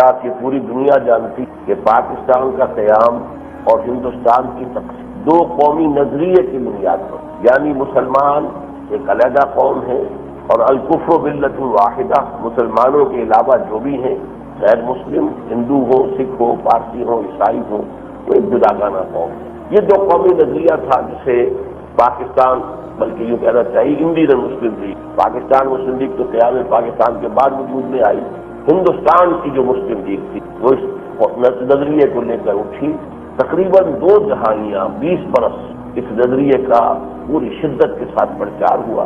ساتھ یہ پوری دنیا جانتی کہ پاکستان کا قیام اور ہندوستان کی تقسیم دو قومی نظریے کی بنیاد پر، یعنی مسلمان ایک علیحدہ قوم ہے اور الکفر ملت واحدہ، مسلمانوں کے علاوہ جو بھی ہیں غیر مسلم، ہندو ہو، سکھ ہو، پارسی ہو، عیسائی ہو، وہ ایک جداگانہ قوم ہے۔ یہ دو قومی نظریہ تھا جسے پاکستان، بلکہ یوں کہنا چاہیے انڈین مسلم لیگ، پاکستان مسلم لیگ تو قیام پاکستان کے بعد وجود میں آئی، ہندوستان کی جو مسلم لیگ تھی وہ اس نظریے کو لے کر اٹھی۔ تقریباً 2 دہائیاں 20 برس اس نظریے کا پوری شدت کے ساتھ پرچار ہوا،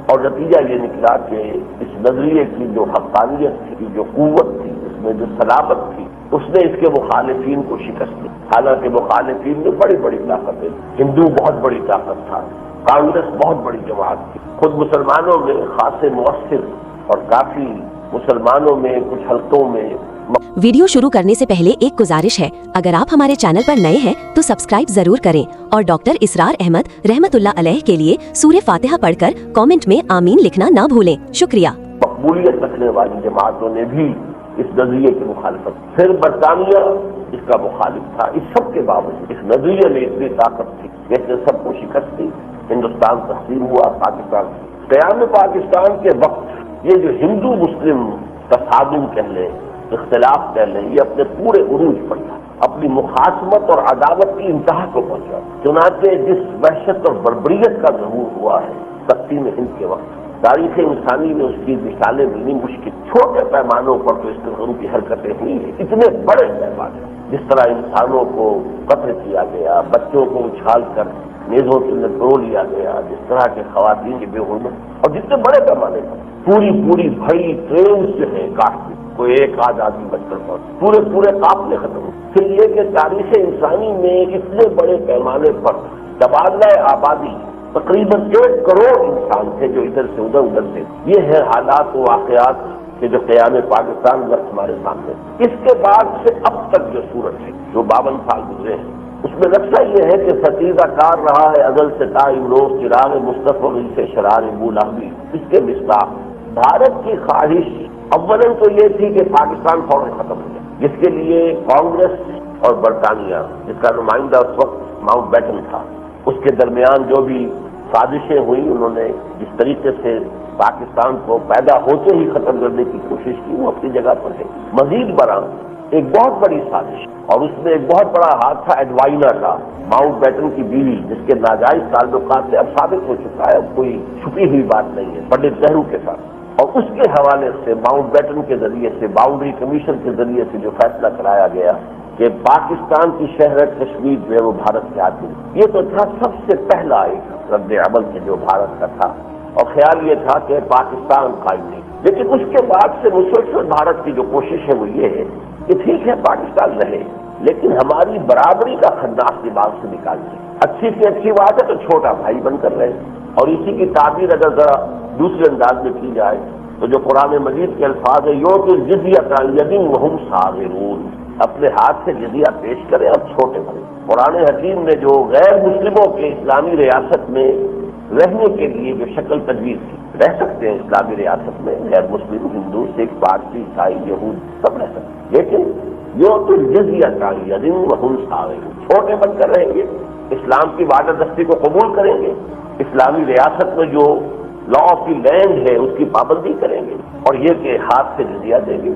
اور نتیجہ یہ نکلا کہ اس نظریے کی جو حقانیت تھی، جو قوت تھی، اس میں جو صلابت تھی، اس نے اس کے مخالفین کو شکست دی۔ حالانکہ مخالفین میں بڑی بڑی طاقتیں، ہندو بہت بڑی طاقت تھا، کانگریس بہت بڑی جماعت تھی، خود مسلمانوں میں خاصے مؤثر اور کافی مسلمانوں میں کچھ حلقوں میں۔ ویڈیو شروع کرنے سے پہلے ایک گزارش ہے، اگر آپ ہمارے چینل پر نئے ہیں تو سبسکرائب ضرور کریں اور ڈاکٹر اسرار احمد رحمت اللہ علیہ کے لیے سورہ فاتحہ پڑھ کر کامنٹ میں آمین لکھنا نہ بھولیں۔ شکریہ۔ مقبولیت رکھنے والی جماعتوں نے بھی اس نظریے کی مخالفت، پھر برطانیہ اس کا مخالف تھا۔ اس سب کے باوجود اس نظریے میں اتنی طاقت تھی کہ اس نے سب کو شکست دی، ہندوستان تقسیم ہوا، پاکستان۔ قیام پاکستان کے وقت یہ جو ہندو مسلم تصادم کہہ لیں، اختلاف کہہ لیں، یہ اپنے پورے عروج پر تھا، اپنی مخاصمت اور عداوت کی انتہا کو پہنچا۔ چنانچہ جس وحشت اور بربریت کا ظہور ہوا ہے تقسیم ہند کے وقت، تاریخ انسانی میں اس کی مثالیں ملنی مشکل۔ چھوٹے پیمانوں پر تو اس قسم کی حرکتیں ہوئی ہیں، اتنے بڑے پیمانے جس طرح انسانوں کو قتل کیا گیا، بچوں کو اچھال کر نیزوں سے لٹو لیا گیا، جس طرح کے خواتین کی بے حرمت، اور جتنے بڑے پیمانے پر پوری بھری ٹرین جو ہے کاٹ دی، کوئی ایک آدھ آدمی بچ کر پہنچ، پورے قافلے ختم ہوئے۔ پھر یہ کہ تاریخ انسانی میں اتنے بڑے پیمانے پر تبادلہ آبادی، تقریباً 1 کروڑ انسان تھے جو ادھر سے ادھر تھے۔ یہ ہے حالات و واقعات کہ جو قیام پاکستان وقت ہمارے سامنے۔ اس کے بعد سے اب تک جو صورت ہے، جو 52 سال گزرے ہیں، اس میں نقشہ یہ ہے کہ ستیزہ کار رہا ہے ازل سے تا امروز، چراغ مصطفی سے شرار بولابی۔ اس کے مصداق بھارت کی خواہش اولاً تو یہ تھی کہ پاکستان فوراً ختم ہو جائے، جس کے لیے کانگریس اور برطانیہ، جس کا نمائندہ اس وقت ماؤنٹ بیٹن تھا، اس کے درمیان جو بھی سازشیں ہوئی، انہوں نے جس طریقے سے پاکستان کو پیدا ہوتے ہی ختم کرنے کی کوشش کی، وہ اپنی جگہ پر ہے۔ مزید برآں ایک بہت بڑی سازش، اور اس میں ایک بہت بڑا ہاتھ تھا ایڈوائنا کا، ماؤنٹ بیٹن کی بیوی، جس کے ناجائز تعلقات سے اب ثابت ہو چکا ہے، اب کوئی چھپی ہوئی بات نہیں ہے، پنڈت نہرو کے ساتھ، اور اس کے حوالے سے ماؤنٹ بیٹن کے ذریعے سے، باؤنڈری کمیشن کے ذریعے سے جو فیصلہ کرایا گیا کہ پاکستان کی شہرت کشمیر جو ہے وہ بھارت کے ہاتھ میں، یہ تو تھا سب سے پہلا ایک رد عمل کہ جو بھارت کا تھا، اور خیال یہ تھا کہ پاکستان قائم نہیں۔ لیکن اس کے بعد سے مسلسل بھارت کی جو کوشش ہے وہ یہ ہے کہ ٹھیک ہے پاکستان رہے، لیکن ہماری برابری کا خناس دماغ سے نکال دیں۔ اچھی سے اچھی بات ہے تو چھوٹا بھائی بن کر رہے، اور اسی کی تعبیر اگر ذرا دوسرے انداز میں کی جائے تو جو قرآن مجید کے الفاظ ہے، یو کہ جزیۃ عن ید وہم صاغرون، اپنے ہاتھ سے جزیہ پیش کریں اور چھوٹے بنے۔ قرآن حکیم نے جو غیر مسلموں کے اسلامی ریاست میں رہنے کے لیے جو شکل تجویز کی، رہ سکتے ہیں اسلامی ریاست میں غیر مسلم، ہندو، سکھ، پارسی، عیسائی، یہود سب رہ سکتے ہیں، لیکن یو تو جزیۃ عن ید وہم صاغرون، چھوٹے بن کر رہیں گے، اسلام کی وعدہ دستی کو قبول کریں گے، اسلامی ریاست میں جو لا آف دی لینڈ ہے اس کی پابندی کریں گے، اور یہ کہ ہاتھ سے جزیہ دیں گے۔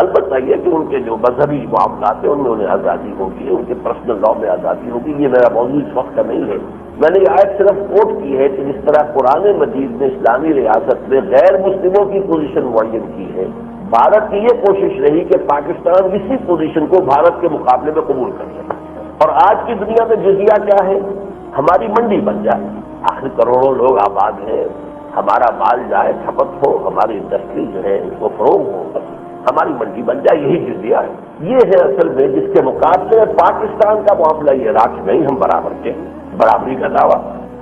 البتہ یہ کہ ان کے جو مذہبی معاملات ہیں ان میں انہیں آزادی ہوگی، ان کے پرسنل لا میں آزادی ہوگی۔ یہ میرا موضوع اس وقت کا نہیں ہے، میں نے یہ آیت صرف کوٹ کی ہے کہ جس طرح قرآن مجید نے اسلامی ریاست میں غیر مسلموں کی پوزیشن معین کی ہے، بھارت کی یہ کوشش رہی کہ پاکستان اسی پوزیشن کو بھارت کے مقابلے میں قبول کر لے، اور آج کی دنیا میں جزیہ کیا ہے؟ ہماری منڈی بن جائے، آخر کروڑوں لوگ آباد ہیں، ہمارا مال جائے کھپت ہو، ہماری انڈسٹری جو ہے اس کو فروغ ہو، ہماری منڈی بن جائے، یہی جزیہ ہے۔ یہ ہے اصل میں جس کے مقابلے میں پاکستان کا معاملہ یہ رہا کہ نہیں، ہم برابر کے، برابری کا دعویٰ،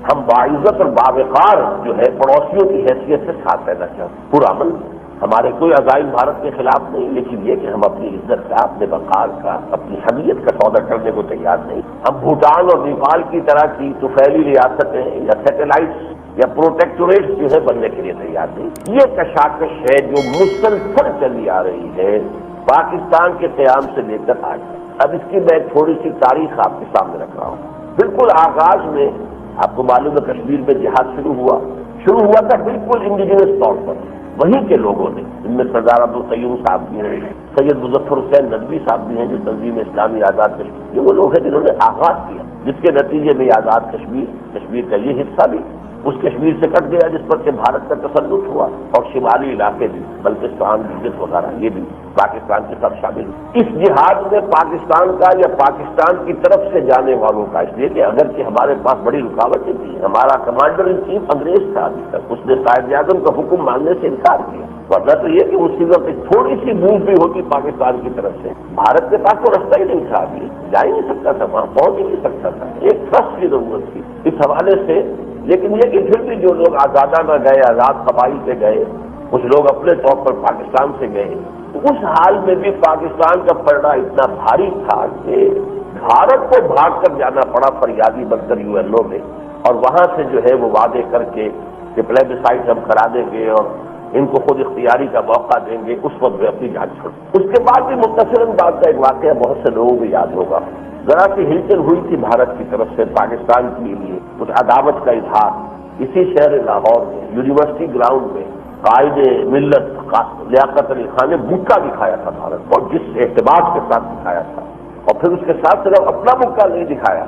ہم باعزت اور باوقار جو ہے پڑوسیوں کی حیثیت سے ساتھ رہنا چاہتے، پرامن، ہمارے کوئی عزائم بھارت کے خلاف نہیں، لیکن یہ کہ ہم اپنی عزت کا، اپنے وقار کا، اپنی حمیت کا سودا کرنے کو تیار نہیں۔ ہم بھوٹان اور نیپال کی طرح کی طفیلی ریاستیں یا سیٹلائٹس یا پروٹیکٹوریٹس جو ہے بننے کے لیے تیار نہیں۔ یہ کشاکش ہے جو مسلسل چلی آ رہی ہے پاکستان کے قیام سے لے کر آج تک۔ اب اس کی میں ایک تھوڑی سی تاریخ آپ کے سامنے رکھ رہا ہوں۔ بالکل آغاز میں آپ کو معلوم ہے کشمیر میں جہاد شروع ہوا تھا بالکل انڈیجنس طور پر، وہیں کے لوگوں نے، ان میں سردار عبدالقیوم صاحب بھی ہیں، سید مظفر حسین ندوی صاحب بھی ہیں جو تنظیم اسلامی آزاد کشمیر، یہ وہ لوگ ہیں جنہوں نے آغاز کیا، جس کے نتیجے میں آزاد کشمیر کا یہ حصہ بھی اس کشمیر سے کٹ گیا جس پر کہ بھارت کا تسلط ہوا، اور شمالی علاقے بھی بلتستان گلگت وغیرہ یہ بھی پاکستان کے ساتھ شامل ہوئے۔ اس جہاد میں پاکستان کا یا پاکستان کی طرف سے جانے والوں کا، اس لیے کہ اگرچہ ہمارے پاس بڑی رکاوٹیں تھیں، ہمارا کمانڈر ان چیف انگریز تھا ابھی تک، اس نے قائد اعظم کا حکم ماننے سے انکار کیا، ورنہ تو یہ کہ اسی وقت تھوڑی سی موو بھی ہوتی پاکستان کی طرف سے، بھارت کے پاس تو رستہ ہی نہیں تھا، ابھی جا ہی نہیں سکتا تھا، وہاں پہنچ ہی نہیں سکتا تھا، ایک ٹرسٹ کی ضرورت تھی اس حوالے سے۔ لیکن یہ کہ پھر بھی جو لوگ آزادانہ گئے، آزاد قبائل سے گئے، کچھ لوگ اپنے طور پر پاکستان سے گئے، تو اس حال میں بھی پاکستان کا پلڑا اتنا بھاری تھا کہ بھارت کو بھاگ کر جانا پڑا فریادی بن کر UNO میں، اور وہاں سے جو ہے وہ وعدے کر کے کہ پلیبسائٹ ہم کرا دیں گے اور ان کو خود اختیاری کا موقع دیں گے، اس وقت وہ اپنی جان چھوڑ۔ اس کے بعد بھی متصلاً بات کا ایک واقعہ بہت سے لوگوں کو یاد ہوگا، ذرا سی ہلچل ہوئی تھی بھارت کی طرف سے پاکستان کے لیے کچھ عداوت کا اظہار، اسی شہر لاہور میں یونیورسٹی گراؤنڈ میں قائد ملت لیاقت علی خان نے بکا دکھایا تھا بھارت کو، جس اعتماد کے ساتھ دکھایا تھا، اور پھر اس کے ساتھ صرف اپنا بکا نہیں دکھایا،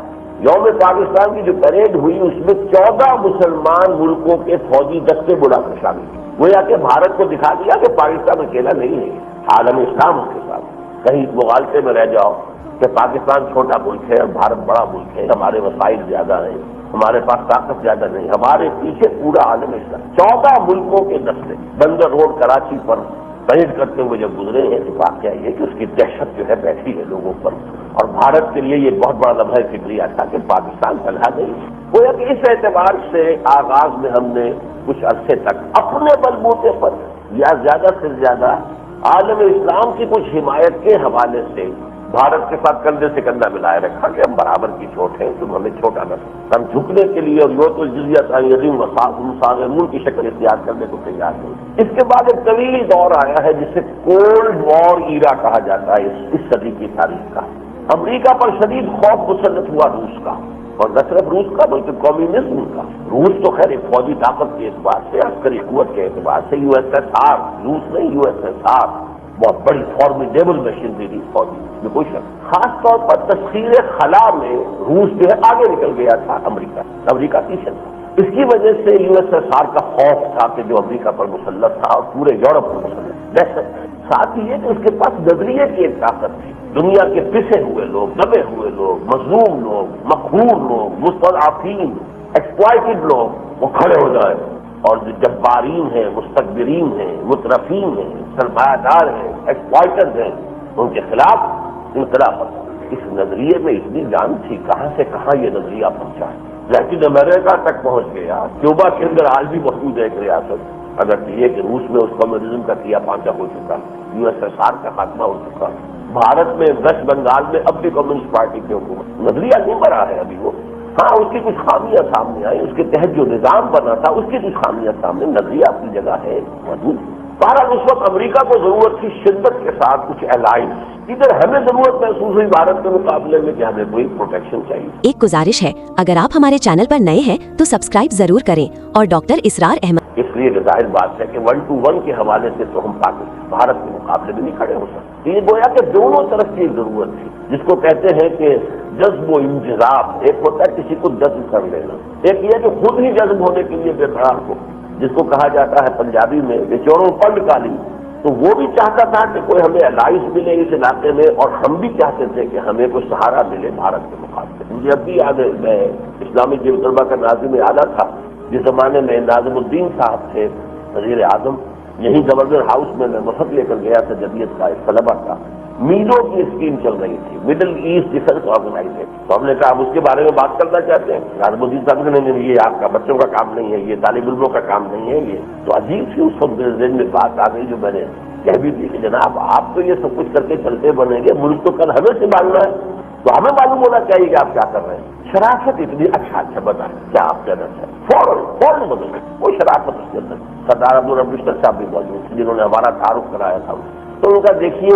یوم پاکستان کی جو پریڈ ہوئی اس میں 14 مسلمان ملکوں کے فوجی دستے بلا کر شامل ہوئے، گویا کہ بھارت کو دکھا دیا کہ پاکستان اکیلا نہیں ہے، عالم اسلام اس کے ساتھ۔ کہیں مغالطے میں رہ جاؤ کہ پاکستان چھوٹا ملک ہے اور بھارت بڑا ملک ہے، ہمارے وسائل زیادہ ہیں، ہمارے پاس طاقت زیادہ نہیں، ہمارے پیچھے پورا عالم اسلام، 14 ملکوں کے دستے بندر روڈ کراچی پر پریڈ کرتے ہوئے جب گزرے ہیں، تو واقعہ یہ کہ اس کی دہشت جو ہے بیٹھی ہے لوگوں پر، اور بھارت کے لیے یہ بہت بڑا لمحہ فکریہ تھا کہ پاکستان تنہا نہیں۔ گویا کہ اس اعتبار سے آغاز میں ہم نے کچھ عرصے تک اپنے بلبوتے پر یا زیادہ سے زیادہ عالم اسلام کی کچھ حمایت کے حوالے سے بھارت کے ساتھ کندھے سے کندھا ملائے رکھا کہ ہم برابر کی چوٹ ہیں، تم ہمیں چھوٹا نہ سمجھو، ہم جھکنے کے لیے اور یو تو جزیت عظیم وصاغرون کی شکل اختیار کرنے کو تیار نہیں۔ اس کے بعد ایک طویل دور آیا ہے جسے کولڈ وار ایرا کہا جاتا ہے اس صدی کی تاریخ کا۔ امریکہ پر شدید خوف مسلط ہوا روس کا، اور نہ صرف روس کا بلکہ کمیونزم کا۔ روس تو خیر ایک فوجی طاقت کے اعتبار سے، عسکری قوت کے اعتبار سے USSR، روس نہیں USSR، بہت بڑی فارمیڈیبل مشینری تھی فوجی میں کوئی شک۔ خاص طور پر تسخیر خلا میں روس جو ہے آگے نکل گیا تھا، امریکہ پیچھے تھا۔ اس کی وجہ سے USSR کا خوف تھا کہ جو امریکہ پر مسلط تھا اور پورے یورپ پر مسلط دہشت، ساتھ ہی یہ کہ اس کے پاس نظریے کی ایک طاقت تھی، دنیا کے پسے ہوئے لوگ، دبے ہوئے لوگ، مظلوم لوگ، مقہور لوگ، مستضعفین، ایکسپلائٹڈ لوگ وہ کھڑے ہو جائیں، اور جو جبارین ہیں، مستکبرین ہیں، مترفین ہیں، سرمایہ دار ہیں، ایکسپلائٹرز ہیں، ان کے خلاف انقلاب ہوتا۔ اس نظریے میں اتنی جان تھی، کہاں سے کہاں یہ نظریہ پہنچا، لیکن امریکہ تک پہنچ گیا۔ کیوبا کے اندر آج بھی موجود ہے ایک ریاست، اگر یہ کہ روس میں اس کمیونزم کا کیا پانچا ہو چکا، USSR کا خاتمہ ہو چکا، بھارت میں ویسٹ بنگال میں اب بھی کمیونسٹ پارٹی کی حکومت، نظریہ نہیں بڑا ہے ابھی وہ، ہاں اس کی کچھ خامیاں سامنے آئی، اس کے تحت جو نظام بنا تھا اس کی کچھ خامیاں سامنے، نظریہ اپنی جگہ ہے موجود۔ بہرحال اس وقت امریکہ کو ضرورت تھی شدت کے ساتھ کچھ الائنس، ادھر ہمیں ضرورت محسوس ہوئی بھارت کے مقابلے میں کہ ہمیں کوئی پروٹیکشن چاہیے۔ ایک گزارش ہے، اگر آپ ہمارے چینل پر نئے ہیں تو سبسکرائب ضرور کریں، اور ڈاکٹر اسرار احمد اس لیے ظاہر بات ہے کہ 1 to 1 کے حوالے سے تو ہم بھارت کے مقابلے میں نہیں کھڑے ہو سکتے۔ یہ گویا کہ دونوں طرف کی ضرورت تھی، جس کو کہتے ہیں کہ جذب و انجذاب، ایک ہوتا ہے کسی کو جذب کر لینا، ایک یہ کہ خود ہی جذب ہونے کے لیے بے قرار ہو، جس کو کہا جاتا ہے پنجابی میں بے چوروں پنڈ کالی۔ تو وہ بھی چاہتا تھا کہ کوئی ہمیں الائنس ملے اس علاقے میں، اور ہم بھی چاہتے تھے کہ ہمیں کوئی سہارا ملے بھارت کے مقابلے۔ مجھے اب بھی یاد ہے، میں اسلامی جیو طلبہ کا ناظم اعلیٰ تھا، جس زمانے میں ناظم الدین صاحب تھے وزیر اعظم، یہی گورنر ہاؤس میں وفد لے کر گیا تھا جمعیت کا ایک طلبہ کا، میلوں کی اسکیم چل رہی تھی، مڈل ایسٹ ڈیفینس آرگنائزیشن، تو ہم نے کہا ہم اس کے بارے میں بات کرنا چاہتے ہیں۔ ناظم الدین صاحب نے نہیں، یہ آپ کا بچوں کا کام نہیں ہے، یہ طالب علموں کا کام نہیں ہے، یہ تو عجیب سی اس وقت ذہن میں بات آ گئی جو میں نے کہہ بھی دی کہ جناب آپ تو یہ سب کچھ کر کے چلتے بنیں گے، ملک تو کل ہمیں سنبھالنا ہے، تو ہمیں معلوم ہونا چاہیے کہ آپ کیا کر رہے ہیں۔ شرافت اتنی، اچھا بتائیں کیا آپ کہنا چاہیں، فوراً بدل گئی وہ شرافت اس کے اندر۔ سردار عبدالرب رشتر صاحب بھی موجود تھے جنہوں نے ہمارا تعارف کرایا تھا، تو ان کا دیکھیے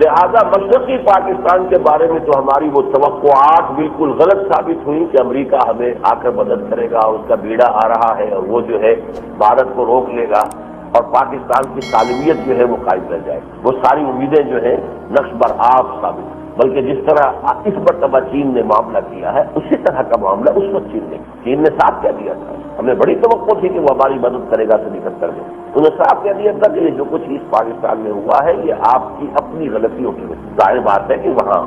لہذا مشرقی پاکستان کے بارے میں تو ہماری وہ توقعات بالکل غلط ثابت ہوئی کہ امریکہ ہمیں آ کر مدد کرے گا، اس کا بیڑا آ رہا ہے اور وہ جو ہے بھارت کو روک لے گا اور پاکستان کی سالمیت جو ہے وہ قائم رہ جائے. وہ ساری امیدیں جو ہیں نقش برآب ثابت. بلکہ جس طرح اس مرتبہ چین نے معاملہ کیا ہے اسی طرح کا معاملہ اس وقت چین نے صاف کہہ دیا تھا. ہمیں بڑی توقع تھی کہ وہ ہماری مدد کرے گا سن 71 میں. انہوں نے صاف کہہ دیا تھا کہ یہ جو کچھ اس پاکستان میں ہوا ہے یہ آپ کی اپنی غلطیوں کی وجہ. ظاہر بات ہے کہ وہاں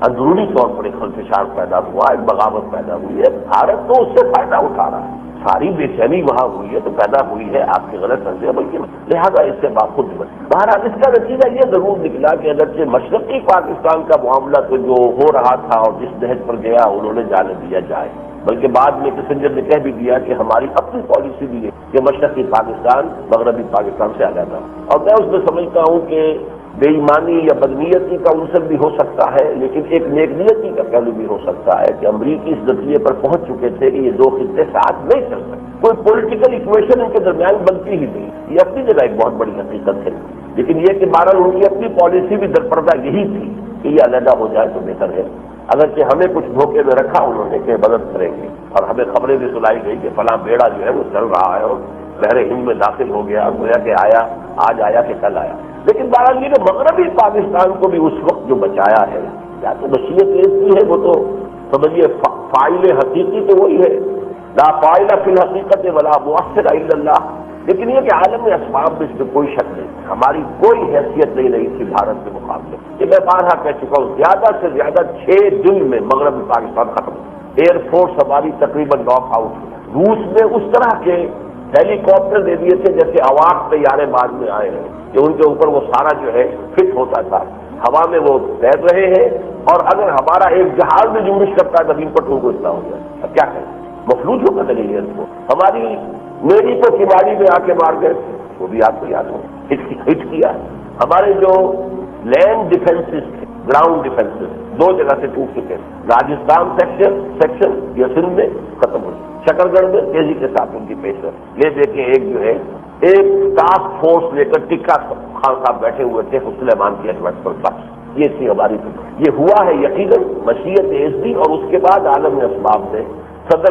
اندرونی طور پر ایک خلفشار پیدا ہوا، ایک بغاوت پیدا ہوئی ہے. بھارت تو اس سے فائدہ اٹھا رہا ہے. ساری بے چینی وہاں ہوئی ہے تو پیدا ہوئی ہے آپ کے غلط اندیشے، بلکہ لہٰذا اس سے باخود بنے. بہرحال اس کا نتیجہ یہ ضرور نکلا کہ اگرچہ مشرقی پاکستان کا معاملہ تو جو ہو رہا تھا اور جس نہج پر گیا انہوں نے جانے دیا جائے، بلکہ بعد میں کسنجر نے کہہ بھی دیا کہ ہماری اپنی پالیسی بھی ہے کہ مشرقی پاکستان مغربی پاکستان سے علیحدہ. اور میں اس میں سمجھتا ہوں کہ بے ایمانی یا بدنیتی کا عنصر بھی ہو سکتا ہے، لیکن ایک نیک نیتی کا پہلو بھی ہو سکتا ہے کہ امریکی اس نتیجے پر پہنچ چکے تھے کہ یہ دو خطے ساتھ نہیں چل سکتے. کوئی پولیٹیکل ایکویشن ان کے درمیان بنتی ہی نہیں. یہ اپنی جگہ ایک بہت بڑی حقیقت ہے، لیکن یہ کہ بہرحال ان کی اپنی پالیسی بھی درپردہ یہی تھی کہ یہ علیحدہ ہو جائے تو بہتر ہے. اگرچہ ہمیں کچھ دھوکے میں رکھا انہوں نے کہ مدد کریں گے، اور ہمیں خبریں بھی سنائی گئی کہ فلاں بیڑا جو ہے وہ چل رہا ہے اور بحر ہند میں داخل ہو گیا، گویا کہ آیا آج آیا کہ کل آیا. لیکن بہرحال یہ کہ مغربی پاکستان کو بھی اس وقت جو بچایا ہے یا تو مشیت ایک کی ہے، وہ تو سمجھیے فاعل حقیقی تو وہی ہے، لا فاعل فی الحقیقت ولا مؤثر الا اللہ. لیکن یہ کہ عالم اسباب میں اس میں کوئی شک نہیں، ہماری کوئی حیثیت نہیں رہی تھی بھارت کے مقابلے. یہ میں بارہا کہہ چکا ہوں، زیادہ سے زیادہ 6 دن میں مغربی پاکستان ختم ہو. ایئر فورس ہماری تقریباً ناک آؤٹ ہوئی. روس نے اس طرح کے ہیلی کاپٹر دے دیے تھے جیسے اواق طیارے بعد میں آئے ہیں کہ ان کے اوپر وہ سارا جو ہے فٹ ہوتا تھا، ہوا میں وہ تیر رہے ہیں، اور اگر ہمارا ایک جہاز میں جنبش کرتا ہے زمین پر تو ان کو اتنا ہو جائے. اب کیا کریں، مفلوج ہو کر لگے کو. ہماری میری تو کماڑی میں آ کے مار گئے، وہ بھی آپ کو یاد ہو ہٹ کیا. ہمارے جو لینڈ ڈیفینسز تھے، گراؤنڈ ڈیفینسز 2 جگہ سے ٹوٹ چکے. راجستھان سیکشن یا سندھ میں ختم ہو، شکر گڑھ میں تیزی کے ساتھ ان کی پیش ہے. یہ دیکھیں ایک جو ہے ایک ٹاسک فورس لے کر ٹکا خان صاحب بیٹھے ہوئے تھے سلیمان کی ایڈوائس پر. بس یہ تھی ہماری فکر. یہ ہوا ہے یقیناً مشیت ایزدی، اور اس کے بعد عالم اسباب نے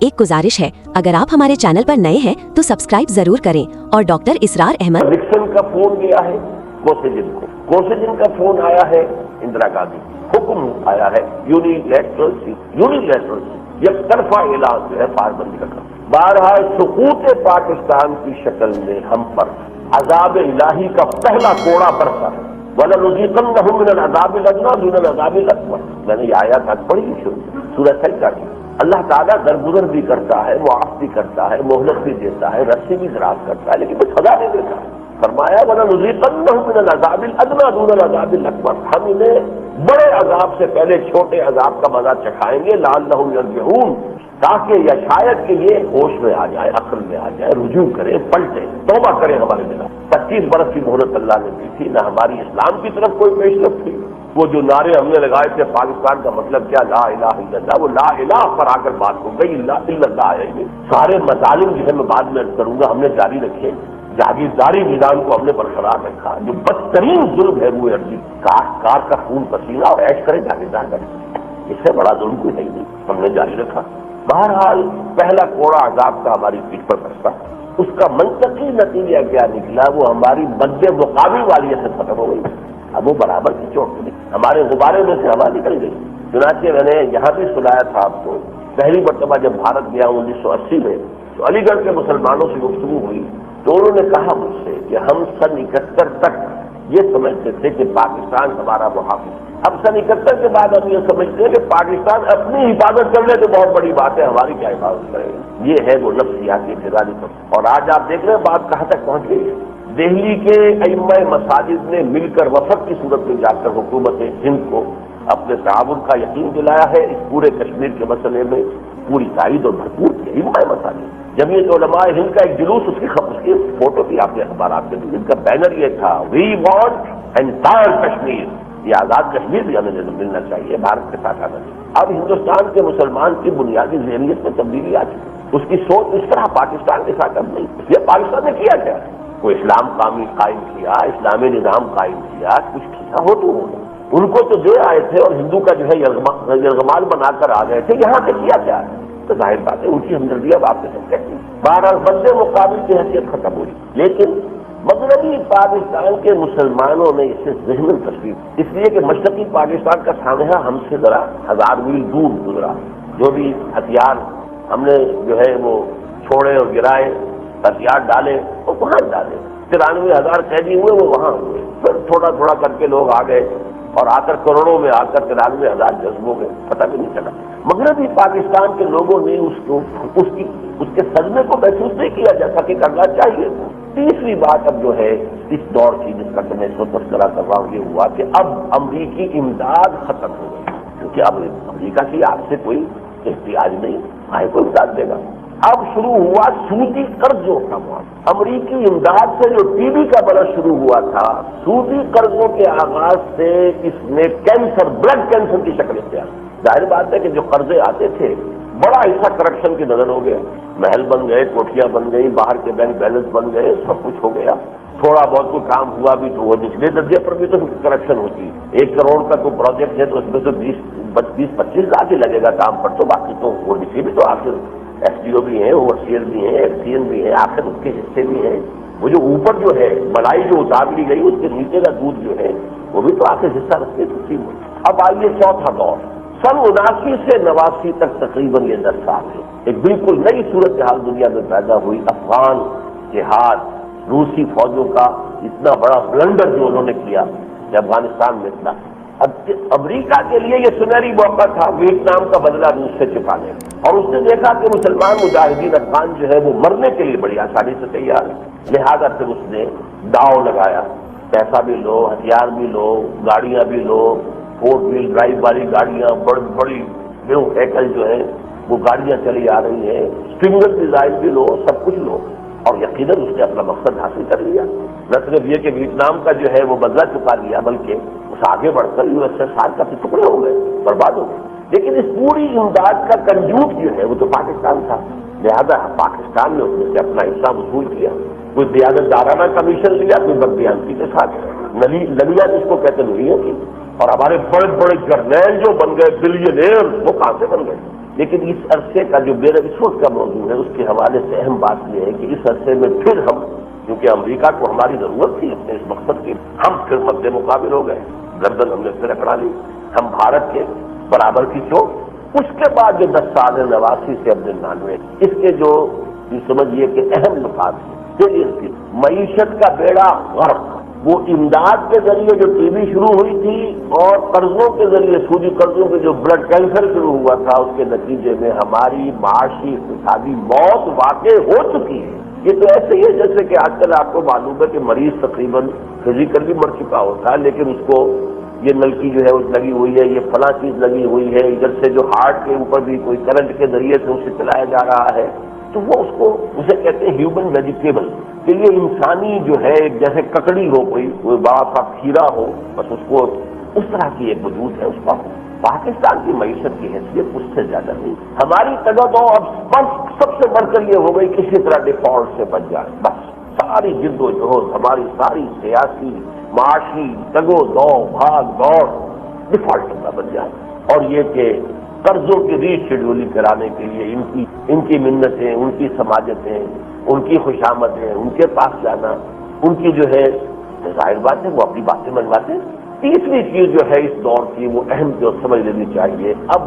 ایک گزارش ہے، اگر آپ ہمارے چینل پر نئے ہیں تو سبسکرائب ضرور کریں اور ڈاکٹر اسرار احمد. نکسن کا فون گیا ہے کوسیجن کو، کوسیجن کا فون آیا ہے اندرا گاندھی، حکم آیا ہے یونیلیٹرل یک طرفہ اعلان جو ہے فاربندی کا کام. بہرحال سقوط پاکستان کی شکل میں ہم پر عذاب الہی کا پہلا کوڑا برسا ہے. وَلَنُذِيقَنَّهُم مِّنَ الْعَذَابِ الْأَدْنَىٰ دُونَ الْعَذَابِ الْأَكْبَرِ. میں نے یہ آیات آج پڑھی سورہ سجدہ کی. اللہ تعالیٰ درگزر بھی کرتا ہے، معاف بھی کرتا ہے، مہلت بھی دیتا ہے، رسی بھی دراز کرتا ہے، لیکن وہ سزا نہیں دیتا. فرمایا وَلَنُذِيقَنَّهُم مِّنَ الْعَذَابِ الْأَدْنَىٰ دُونَ الْعَذَابِ الْأَكْبَرِ. ہم انہیں بڑے عذاب سے پہلے چھوٹے عذاب کا مزہ چکھائیں گے لعلہم یرجعون، تاکہ یا شاید کہ یہ ہوش میں آ جائے، عقل میں آ جائے، رجوع کرے، پلٹے، توبہ کرے. ہمارے دل 25 برس کی مہلت اللہ نے دی تھی، نہ ہماری اسلام کی طرف کوئی پیش رفت تھی. وہ جو نعرے ہم نے لگائے تھے پاکستان کا مطلب کیا، لا الہ الا اللہ، وہ لا الہ پر آ کر بات ہو گئی، لا الا اللہ ہے. سارے مظالم جو ہے میں بعد میں کروں گا ہم نے جاری رکھے. جاگیرداری نظام کو ہم نے برقرار رکھا. جو بدترین ظلم ہے وہ عرضی کار کا خون پسینہ اور عیش کرے جاگیردار کرے، اس سے بڑا ظلم کوئی نہیں، ہم نے جاری رکھا. بہرحال پہلا کوڑا عذاب کا ہماری پیٹھ پر برسا. اس کا منطقی نتیجہ کیا نکلا، وہ ہماری مد مقابل والیت سے ختم ہو گئی. اب وہ برابر کی چوٹ ملی، ہمارے غبارے میں سے ہوا نکل گئی. چنانچہ میں نے یہاں بھی سنایا تھا آپ کو، پہلی مرتبہ جب بھارت گیا 1980 میں تو علی گڑھ کے مسلمانوں سے گفتگو ہوئی تو انہوں نے کہا مجھ سے کہ ہم سن 71 تک یہ سمجھتے تھے کہ پاکستان ہمارا محافظ. اب سن 71 کے بعد ہم یہ سمجھتے ہیں کہ پاکستان اپنی حفاظت کر لے تو بہت بڑی بات ہے، ہماری کیا حفاظت کرے گا. یہ ہے وہ نفسیاتی انفرادی پر. اور آج آپ دیکھ رہے ہیں بات کہاں تک پہنچ گئی. دہلی کے ائمہ مساجد نے مل کر وفد کی صورت میں جا کر حکومت ہند کو اپنے تعاون کا یقین دلایا ہے. اس پورے کشمیر کے مسئلے میں پوری تائید اور بھرپور کی. ائمہ مساجد جمعیت علماء ہند کا ایک جلوس، اس کی فوٹو بھی آپ نے اخبارات میں دی. ان کا بینر یہ تھا، وی وانٹ انٹائر کشمیر، یہ آزاد کشمیر بھی ہمیں ملنا چاہیے، بھارت کے ساتھ آنا چاہیے. اب ہندوستان کے مسلمان کی بنیادی ذہنیت میں تبدیلی آ چکی. اس کی سوچ اس طرح پاکستان کے ساتھ اب نہیں. اس لیے پاکستان نے کیا کیا، وہ اسلام قائم کیا، اسلامی نظام قائم کیا، کچھ کیا ہو تو ان کو تو دے آئے تھے اور ہندو کا جو ہے یرغمال بنا کر آ گئے تھے، یہاں سے کیا کیا ہے؟ تو ظاہر بات ہے ان کی ہمدردیاں واپس ہم کہتے ہیں، بہرحال بندے مقابل کی حیثیت ختم ہوئی، لیکن مغربی پاکستان کے مسلمانوں نے اسے ذہن تشریف، اس لیے کہ مشرقی پاکستان کا سانحہ ہم سے ذرا 1000 میل دور گزرا، جو بھی ہتھیار ہم نے جو ہے وہ چھوڑے اور گرائے، ہتھیار ڈالے اور وہاں ڈالے، 93,000 قیدی ہوئے وہ وہاں ہوئے، پھر تھوڑا تھوڑا کر کے لوگ آ گئے اور آ کر کروڑوں میں آ کر 93,000 جذب ہو گئے، پتہ بھی نہیں چلا۔ مغربی پاکستان کے لوگوں نے اس کے صدمے کو محسوس نہیں کیا جیسا کہ کرنا چاہیے تھا۔ تیسری بات اب جو ہے اس دور کی جس کا میں تذکرہ کر رہا ہوں، یہ ہوا کہ اب امریکی امداد ختم ہو گئی، کیونکہ اب امریکہ کی آپ سے کوئی احتیاج نہیں، آئے کو امداد دے گا۔ اب شروع ہوا سودی قرضوں کا معاملہ، امریکی امداد سے جو ٹی بی کا بڑا شروع ہوا تھا، سودی قرضوں کے آغاز سے اس نے کینسر، بلڈ کینسر کی شکل اختیار۔ ظاہر بات ہے کہ جو قرضے آتے تھے بڑا حصہ کرپشن کی نظر ہو گیا، محل بن گئے، کوٹھیاں بن گئی، باہر کے بینک بیلنس بن گئے، سب کچھ ہو گیا، تھوڑا بہت کوئی کام ہوا بھی تو وہ نچلے درجے پر بھی تو کرپشن ہوتی ہے، 1 کروڑ کا کوئی پروجیکٹ ہے تو اس میں تو 20-25 لاکھ ہی لگے گا کام پر، تو باقی تو وہ نیچے بھی تو آخر ایس ڈی او بھی ہیں، اوور سیئر بھی ہیں، ایف سی این بھی ہیں، آخر اس کے حصے بھی ہیں، وہ جو اوپر جو ہے ملائی جو اتار لی گئی اس کے نیچے کا دودھ جو ہے وہ بھی تو آخر حصہ رکھتے تھے۔ اب آئیے چوتھا دور، سن 79 سے 89 تک تقریباً یہ 10 سال ہے، ایک بالکل نئی صورتحال دنیا میں پیدا ہوئی، افغان جہاد، روسی فوجوں کا اتنا بڑا بلنڈر جو انہوں نے کیا کہ افغانستان میں اتنا، اب امریکہ کے لیے یہ سنہری موقع تھا ویتنام کا بدلہ روس سے چکانے کا، اور اس نے دیکھا کہ مسلمان مجاہدین افغان جو ہے وہ مرنے کے لیے بڑی آسانی سے تیار ہے، لہذا پھر اس نے داؤ لگایا، پیسہ بھی لو، ہتھیار بھی لو، گاڑیاں بھی لو، 4 ویل ڈرائیو والی گاڑیاں، بڑی ویکل جو ہے وہ گاڑیاں چلی آ رہی ہیں، اسٹرنگر میزائل بھی لو، سب کچھ لو، اور یقیناً اس نے اپنا مقصد حاصل کر لیا۔ نہ صرف یہ کہ ویتنام کا جو ہے وہ بدلہ چکا لیا، بلکہ اس آگے بڑھ کر USSR کا ٹکڑے ہو گئے، برباد ہو گئے، لیکن اس پوری امداد کا کنجوس جو ہے وہ تو پاکستان تھا، لہذا پاکستان نے اس میں سے اپنا حصہ وصول کیا، کوئی دیانت دارانہ کمیشن لیا، کوئی بددیانتی کے ساتھ للیاں جس کو کہتے لوہیوں کی، اور ہمارے بڑے بڑے جرنیل جو بن گئے بلینئر وہ کہاں سے بن گئے۔ لیکن اس عرصے کا جو میرا اس وقت کا موضوع ہے اس کے حوالے سے اہم بات یہ ہے کہ اس عرصے میں پھر ہم، کیونکہ امریکہ کو ہماری ضرورت تھی اپنے اس مقصد کی، ہم پھر مد مقابل ہو گئے، گردن ہم نے پھر اکڑا لی، ہم بھارت کے برابر کی چوٹ۔ اس کے بعد جو 10 سال ہے 89 سے اب 99، اس کے جو سمجھیے کہ اہم نکات ہیں، پھر اس کی معیشت کا بیڑا غرق، وہ امداد کے ذریعے جو ٹی بی شروع ہوئی تھی اور قرضوں کے ذریعے، سودی قرضوں کے جو بلڈ کینسر شروع ہوا تھا، اس کے نتیجے میں ہماری معاشی اقتصادی موت واقع ہو چکی ہے۔ یہ تو ایسے ہی ہے جیسے کہ آج کل آپ کو معلوم ہے کہ مریض تقریباً فزیکلی مر چکا ہوتا ہے، لیکن اس کو یہ نلکی جو ہے وہ لگی ہوئی ہے، یہ فلاں چیز لگی ہوئی ہے، ادھر سے جو ہارٹ کے اوپر بھی کوئی کرنٹ کے ذریعے سے اسے چلایا جا رہا ہے، تو وہ اس کو اسے کہتے ہیں ہیومن ویجیٹیبل، کہ یہ انسانی جو ہے جیسے ککڑی ہو، کوئی بڑا سا کھیرا ہو، بس اس کو اس طرح کی ایک وجود ہے اس کا۔ پاکستان کی معیشت کی حیثیت اس سے زیادہ نہیں، ہماری تگو اب سب سے بڑھ کر یہ ہو گئی کسی طرح ڈیفالٹ سے بچ جائے، بس ساری جد و جہد، ہماری ساری سیاسی معاشی تگو دو بھاگ دوڑ ڈیفالٹ کا بن جائے، اور یہ کہ قرضوں کی ری شیڈولنگ کرانے کے لیے ان کی منتیں، ان کی سماجتیں، ان کی خوشامدیں، ان کے پاس جانا، ان کی جو ہے ظاہر بات ہے وہ اپنی باتیں منواتے ہیں۔ تیسری چیز جو ہے اس دور کی وہ اہم جو سمجھ لینی چاہیے، اب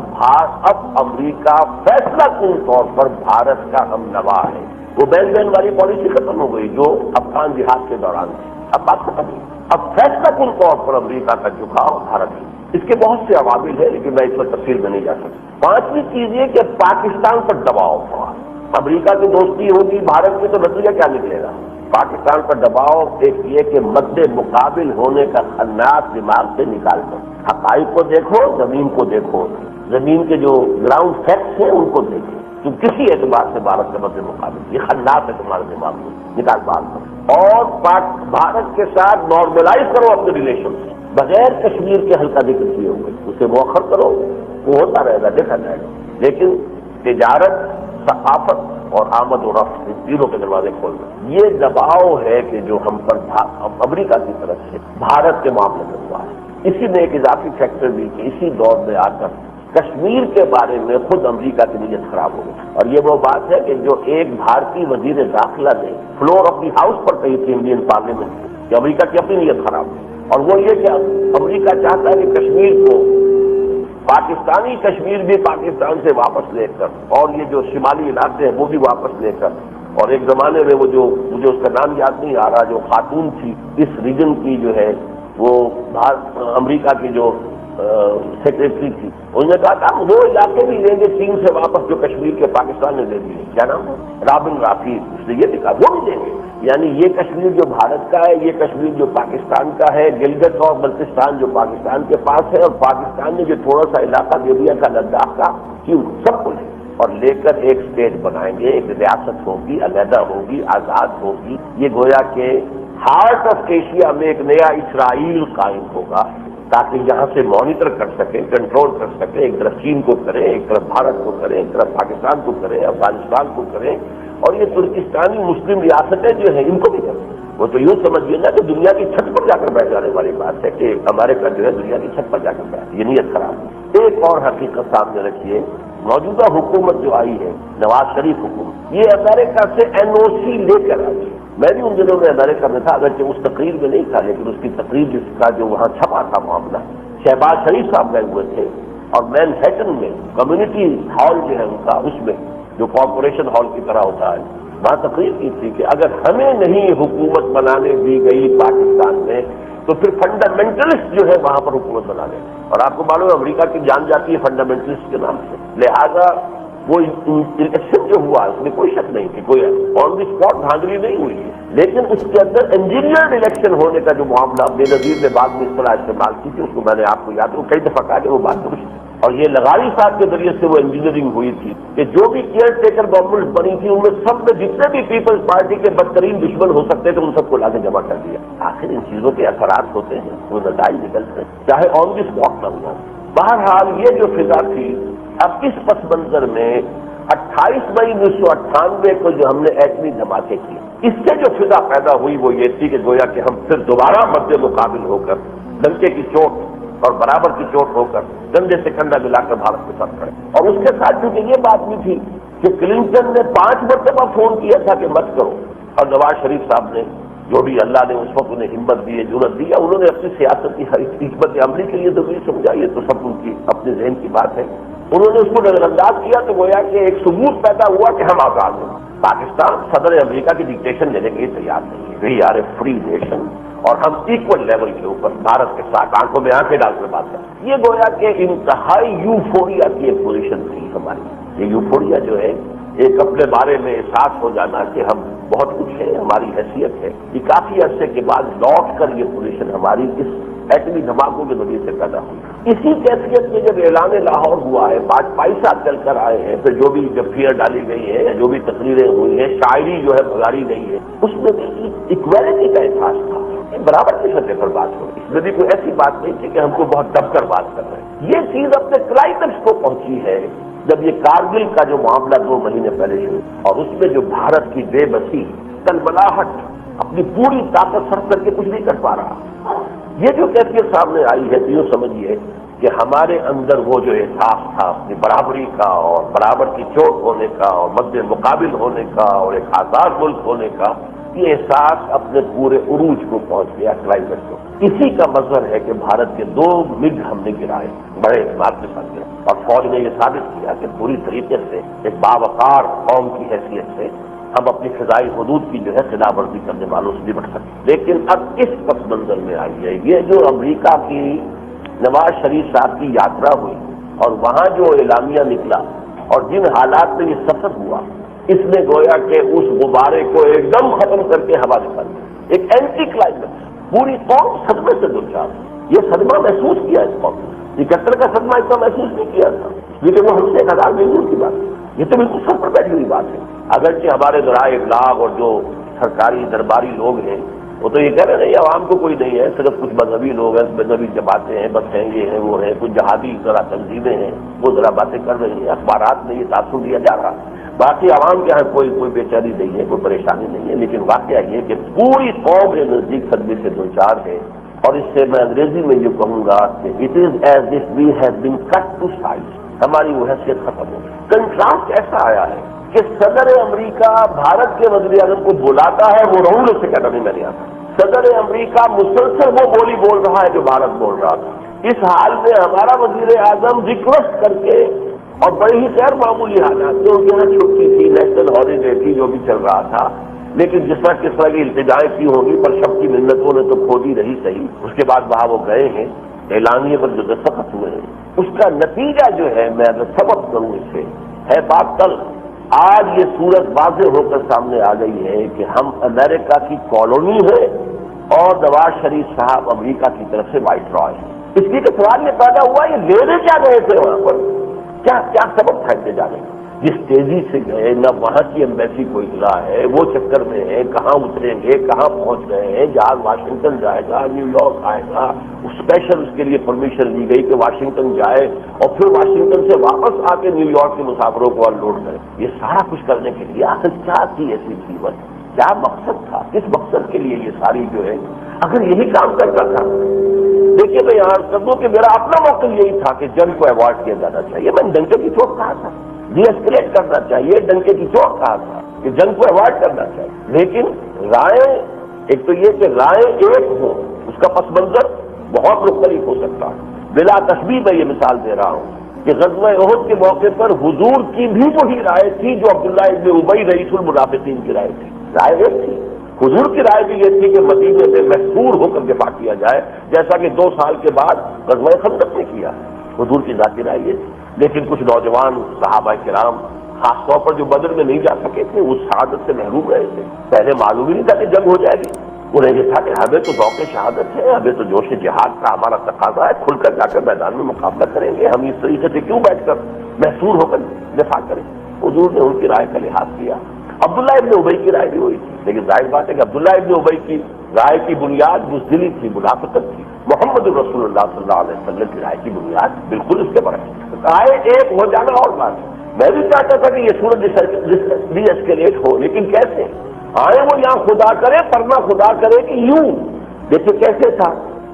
امریکہ فیصلہ کن طور پر بھارت کا ہم نوا ہے، وہ بین بین والی پالیسی ختم ہو گئی جو افغان جہاد کے دوران تھی، اب بات ختم ہوئی، اب فیصلہ کن طور پر امریکہ کا جھکاؤ بھارت ہے۔ اس کے بہت سے عوامل ہیں لیکن میں اس پر تفصیل میں نہیں جا سکتا۔ 5ویں چیز یہ کہ پاکستان پر دباؤ پڑا، امریکہ کی دوستی ہوگی بھارت کی تو نتیجہ کیا نکلے گا؟ پاکستان پر دباؤ ایک یہ کہ مد مقابل ہونے کا خناس دماغ سے نکال کر حقائق کو دیکھو، زمین کو دیکھو، زمین کے جو گراؤنڈ فیکٹس ہیں ان کو دیکھو، تو کسی اعتبار سے بھارت کے مد مقابل یہ خناس ہے تمہارے دماغ میں، نکال بال کرو اور بھارت کے ساتھ نارملائز کرو اپنے ریلیشن سے، بغیر کشمیر کے حل کا ذکر کیے ہوئے اسے مؤخر کرو، وہ ہوتا رہے گا، دیکھا جائے گا، لیکن تجارت ثقافت اور آمد و رفت ان تینوں کے دروازے کھول دیں۔ یہ دباؤ ہے کہ جو ہم پر امریکہ کی طرف سے بھارت کے معاملے میں ہوا ہے۔ اسی نے ایک اضافی فیکٹر بھی کہ اسی دور میں آ کر کشمیر کے بارے میں خود امریکہ کی نیت خراب ہو گئی، اور یہ وہ بات ہے کہ جو ایک بھارتی وزیر داخلہ نے فلور آف دی ہاؤس پر کہی تھی انڈین پارلیمنٹ کہ امریکہ کی اپنی نیت خراب ہے، اور وہ یہ کہ امریکہ چاہتا ہے کہ کشمیر کو پاکستانی کشمیر بھی پاکستان سے واپس لے کر، اور یہ جو شمالی علاقے ہیں وہ بھی واپس لے کر، اور ایک زمانے میں وہ جو مجھے اس کا نام یاد نہیں آ رہا جو خاتون تھی اس ریجن کی جو ہے وہ امریکہ کی جو سیکرٹری تھی، انہوں نے کہا تھا وہ علاقے بھی لیں گے چین سے واپس جو کشمیر کے پاکستان نے دے دیے، کیا نام ہے رابن رافی، اس نے یہ لکھا وہ بھی دیں گے، یعنی یہ کشمیر جو بھارت کا ہے، یہ کشمیر جو پاکستان کا ہے، گلگت اور بلتستان جو پاکستان کے پاس ہے، اور پاکستان نے جو تھوڑا سا علاقہ دے دیا تھا لداخ کا، کیوں سب کو لیں اور لے کر ایک اسٹیٹ بنائیں گے، ایک ریاست ہوگی، علیحدہ ہوگی، آزاد ہوگی۔ یہ گویا کہ ہارٹ آف ایشیا میں ایک نیا اسرائیل قائم ہوگا تاکہ یہاں سے مانیٹر کر سکیں، کنٹرول کر سکیں، ایک طرف چین کو کریں، ایک طرف بھارت کو کریں، ایک طرف پاکستان کو کریں، افغانستان کو کریں، اور یہ ترکستانی مسلم ریاستیں جو ہیں ان کو بھی کریں۔ وہ تو یوں سمجھیے نا کہ دنیا کی چھت پر جا کر بیٹھ جانے والی بات ہے کہ امریکہ جو ہے دنیا کی چھت پر جا کر بیٹھ، یہ نیت خراب ہے۔ ایک اور حقیقت سامنے رکھیے، موجودہ حکومت جو آئی ہے نواز شریف حکومت، یہ امریکہ سے NOC لے کر آئی ہے۔ میں بھی ان دنوں میں امریکہ میں تھا، اگرچہ اس تقریر میں نہیں تھا، لیکن اس کی تقریر جس کا جو وہاں چھپا تھا معاملہ، شہباز شریف صاحب گئے ہوئے تھے، اور مین ہیٹن میں کمیونٹی ہال جو ہے ان کا، اس میں جو کارپوریشن ہال کی طرح ہوتا ہے، وہاں تقریر کی تھی کہ اگر ہمیں نہیں حکومت بنانے دی گئی پاکستان میں تو پھر فنڈامنٹلسٹ جو ہے وہاں پر حکومت بنا لیں، اور آپ کو معلوم ہے امریکہ کی جان جاتی ہے فنڈامنٹلسٹ کے نام سے، لہذا وہ الیکشن جو ہوا اس میں کوئی شک نہیں کہ کوئی آن دی اسپاٹ دھاندلی نہیں ہوئی ہے، لیکن اس کے اندر انجینئرڈ الیکشن ہونے کا جو معاملہ بے نظیر نے بعد میں اصطلاح استعمال کی تھی، اس کو میں نے آپ کو یاد ہے، کئی دفعہ کہا کہ وہ بات درست ہے، اور یہ لغاری صاحب کے ذریعے سے وہ انجینئرنگ ہوئی تھی کہ جو بھی کیئر ٹیکر گورنمنٹ بنی تھی ان میں سب میں جتنے بھی پیپلز پارٹی کے بدترین دشمن ہو سکتے تھے ان سب کو لا کے جمع کر دیا۔ آخر ان چیزوں کے اثرات ہوتے ہیں، وہ نتائج نکلتے ہیں، چاہے آن دی اسپاٹ نہ ہوا۔ بہرحال یہ جو فضا تھی، اب اس پس منظر میں 28 مئی 1998 کو جو ہم نے ایٹمی دھماکے کیے، اس سے جو فضا پیدا ہوئی وہ یہ تھی کہ گویا کہ ہم پھر دوبارہ مد مقابل ہو کر ڈنکے کی چوٹ اور برابر کی چوٹ ہو کر کندھے سے کندھا ملا کر بھارت کے ساتھ کھڑے، اور اس کے ساتھ کیونکہ یہ بات بھی تھی کہ کلنٹن نے 5 مرتبہ فون کیا تھا کہ مت کرو، اور نواز شریف صاحب نے جو بھی اللہ نے اس وقت انہیں ہمت دی، جرأت دی، انہوں نے اپنی سیاست کی حکمت عملی کے لیے تو بھی سمجھا، یہ تو سب ان کی اپنے ذہن کی بات ہے، انہوں نے اس کو نظر انداز کیا تو گویا کہ ایک ثبوت پیدا ہوا کہ ہم آزاد ہیں۔ پاکستان صدر امریکہ کی ڈکٹیشن لینے کے لیے تیار نہیں ہے، we are a free nation, اور ہم ایکول لیول کے اوپر بھارت کے ساتھ آنکھوں میں آنکھیں ڈال کر بات کریں۔ یہ گویا کہ انتہائی یوفوریا کی ایک پوزیشن تھی ہماری۔ یہ یوفوریا جو ہے ایک اپنے بارے میں احساس ہو جانا کہ ہم بہت کچھ ہے، ہماری حیثیت ہے، یہ کافی عرصے کے بعد لوٹ کر یہ پوزیشن ہماری اس ایٹمی دھماکوں کے ذریعے سے پیدا ہوئی۔ اسی کیفیت میں جب اعلان لاہور ہوا ہے، 5 سال چل کر آئے ہیں، پھر جو بھی جب فیئر ڈالی گئی ہے، جو بھی تقریریں ہوئی ہیں، شاعری جو ہے بگاڑی گئی ہے، اس میں بھی ایکویلٹی کا احساس تھا، برابر کی سطح پر بات ہو، اس میں بھی کوئی ایسی بات نہیں تھی کہ ہم کو بہت دب کر بات کر رہے ہیں۔ یہ چیز اپنے کلائمیکس کو پہنچی ہے جب یہ کارگل کا جو معاملہ 2 مہینے پہلے شروع، اور اس میں جو بھارت کی بے بسی، تلبلاہٹ، اپنی پوری طاقت صرف کر کے کچھ نہیں کر پا رہا، یہ جو کیفیت سامنے آئی ہے تو یوں سمجھیے کہ ہمارے اندر وہ جو احساس تھا اپنی برابری کا اور برابر کی چوٹ ہونے کا اور مد مقابل ہونے کا اور ایک آزاد ملک ہونے کا، یہ احساس اپنے پورے عروج کو پہنچ گیا، کلائمیکس کو۔ اسی کا مظہر ہے کہ بھارت کے 2 MiG ہم نے گرائے، بڑے اعتماد کے ساتھ گرائے، اور فوج نے یہ ثابت کیا کہ پوری طریقے سے ایک باوقار قوم کی حیثیت سے ہم اپنی فضائی حدود کی جو ہے خلاف ورزی کرنے والوں سے نمٹ سکتے۔ لیکن اب اس پس منظر میں آئی ہے یہ جو امریکہ کی نواز شریف صاحب کی یاترا ہوئی اور وہاں جو اعلامیہ نکلا اور جن حالات میں یہ سفر ہوا، اس نے گویا کہ اس غبارے کو ایک دم ختم کر کے ہوا نکال دی، ایک اینٹی کلائمیکس، پوری قوم صدمے سے دوچار۔ یہ صدمہ محسوس کیا اس قوم نے، 71 کا صدمہ اتنا محسوس نہیں کیا تھا، لیکن وہ ہم سے 1000 میں دور کی بات ہے، یہ تو بالکل سر پر بیٹھی ہوئی بات ہے۔ اگرچہ ہمارے ذرائع ابلاغ اور جو سرکاری درباری لوگ ہیں وہ تو یہ کہہ رہے ہیں عوام کو کوئی نہیں ہے، صرف کچھ مذہبی لوگ ہیں، مذہبی جماعتیں ہیں، بس ہیں، یہ ہیں وہ ہیں، کچھ جہادی ذرا تنظیمیں ہیں، وہ ذرا باتیں کر رہی ہیں، اخبارات میں یہ تاثر دیا جا رہا۔ باقی عوام کے یہاں کوئی بے چاری نہیں ہے، کوئی پریشانی نہیں ہے، لیکن واقعہ یہ کہ پوری قوم کے نزدیک صدمے سے دو چار ہے، اور اس سے میں انگریزی میں یہ کہوں گا کہ it is as if we have been cut to size, ہماری وہ حیثیت ختم ہو گئی۔ کنٹراسٹ ایسا آیا ہے کہ صدر امریکہ بھارت کے وزیر اعظم کو بلاتا ہے، وہ رول اس سے کہتا نہیں میں نہیں آتا۔ صدر امریکہ مسلسل وہ بولی بول رہا ہے جو بھارت بول رہا تھا۔ اس حال میں ہمارا وزیر اعظم ریکویسٹ کر کے، اور بڑے ہی غیر معمولی حالات میں، ان کے یہاں چھٹی تھی، نیشنل ہالیڈے تھی، جو بھی چل رہا تھا، لیکن جس طرح کس طرح کی التجائیں کی ہوں گی، پر سب کی منتوں نے تو کھو دی رہی صحیح۔ اس کے بعد وہاں وہ گئے ہیں، اعلانیے پر جو دستخط ہوئے ہیں، اس کا نتیجہ جو ہے، میں اگر سبق کروں اس سے، ہے بات کل آج یہ صورت واضح ہو کر سامنے آ گئی ہے کہ ہم امریکہ کی کالونی ہے اور نواز شریف صاحب امریکہ کی طرف سے وائٹ رائے ہیں۔ اس لیے تو سوال یہ پیدا ہوا، یہ لینے کیا گئے تھے وہاں پر، کیا سبب تھا ان کے جانے کا؟ جس تیزی سے گئے، نہ وہاں کی ایمبیسی کو اطلاع ہے، وہ چکر میں ہے کہاں اتریں گے، کہاں پہنچ گئے ہیں، جہاز واشنگٹن جائے گا، نیو یارک آئے گا، اسپیشل اس کے لیے پرمیشن دی گئی کہ واشنگٹن جائے اور پھر واشنگٹن سے واپس آ کے نیو یارک کے مسافروں کو ان لوڈ کرے۔ یہ سارا کچھ کرنے کے لیے آخر کیا تھی ایسی قیمت، کیا مقصد تھا، کس مقصد کے لیے یہ ساری جو ہے، اگر یہی کام کرتا تھا؟ دیکھیے میں یہاں کر دوں کہ میرا اپنا موقف یہی تھا کہ جنگ کو ایوارڈ کیا جانا چاہیے، میں نے ڈنکے کی چوٹ کہا تھا، ڈی ایسکیلیٹ کرنا چاہیے، ڈنکے کی چوٹ کہا تھا کہ جنگ کو ایوارڈ کرنا چاہیے، لیکن رائے، ایک تو یہ کہ رائے ایک ہو، اس کا پس منظر بہت مختلف ہو سکتا ہے۔ بلا تشبیہ میں یہ مثال دے رہا ہوں کہ غزوہ احد کے موقع پر حضور کی بھی وہی رائے تھی جو عبداللہ ابن ابی رئیس المنافقین کی رائے تھی، رائے ایک تھی۔ حضور کی رائے بھی یہ تھی کہ مدینے میں محصور ہو کر دفاع کیا جائے، جیسا کہ 2 سال کے بعد غزوہ خندق نے کیا، حضور کی ذاتی رائے یہ تھی۔ لیکن کچھ نوجوان صحابہ کرام خاص طور پر جو بدر میں نہیں جا سکے تھے، اس شہادت سے محروم رہے تھے، پہلے معلوم ہی نہیں تھا کہ جنگ ہو جائے گی، انہیں یہ تھا کہ ہمیں تو ذوق شہادت ہے، ہمیں تو جوش جہاد کا ہمارا تقاضا ہے، کھل کر جا کر میدان میں مقابلہ کریں گے، ہم اس طریقے سے کیوں بیٹھ کر محصور ہو کر دفاع کریں۔ حضور نے ان کی رائے کا لحاظ کیا۔ عبداللہ ابن ابی کی رائے بھی وہی تھی، لیکن ظاہر بات ہے کہ عبداللہ ابن ابی کی رائے کی بنیاد بزدلی تھی، منافقت تھی۔ محمد رسول اللہ صلی اللہ علیہ وسلم کی رائے کی بنیاد بالکل اس کے برعکس، رائے ایک ہو جانا اور بات ہے۔ میں بھی چاہتا تھا کہ یہ صورت ڈی ایسکیلیٹ ہو، لیکن کیسے آئے وہ یہاں خدا کرے، پرنا خدا کرے کہ یوں؟ دیکھیں کیسے تھا،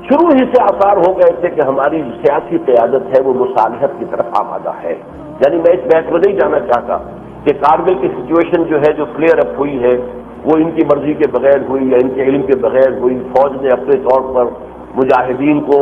شروع ہی سے آثار ہو گئے تھے کہ ہماری سیاسی قیادت ہے وہ مصالحت کی طرف آمادہ ہے۔ یعنی میں اس بحث میں نہیں جانا چاہتا کہ کارگل کی سچویشن جو ہے جو فلیئر اپ ہوئی ہے وہ ان کی مرضی کے بغیر ہوئی یا ان کے علم کے بغیر ہوئی، فوج نے اپنے طور پر مجاہدین کو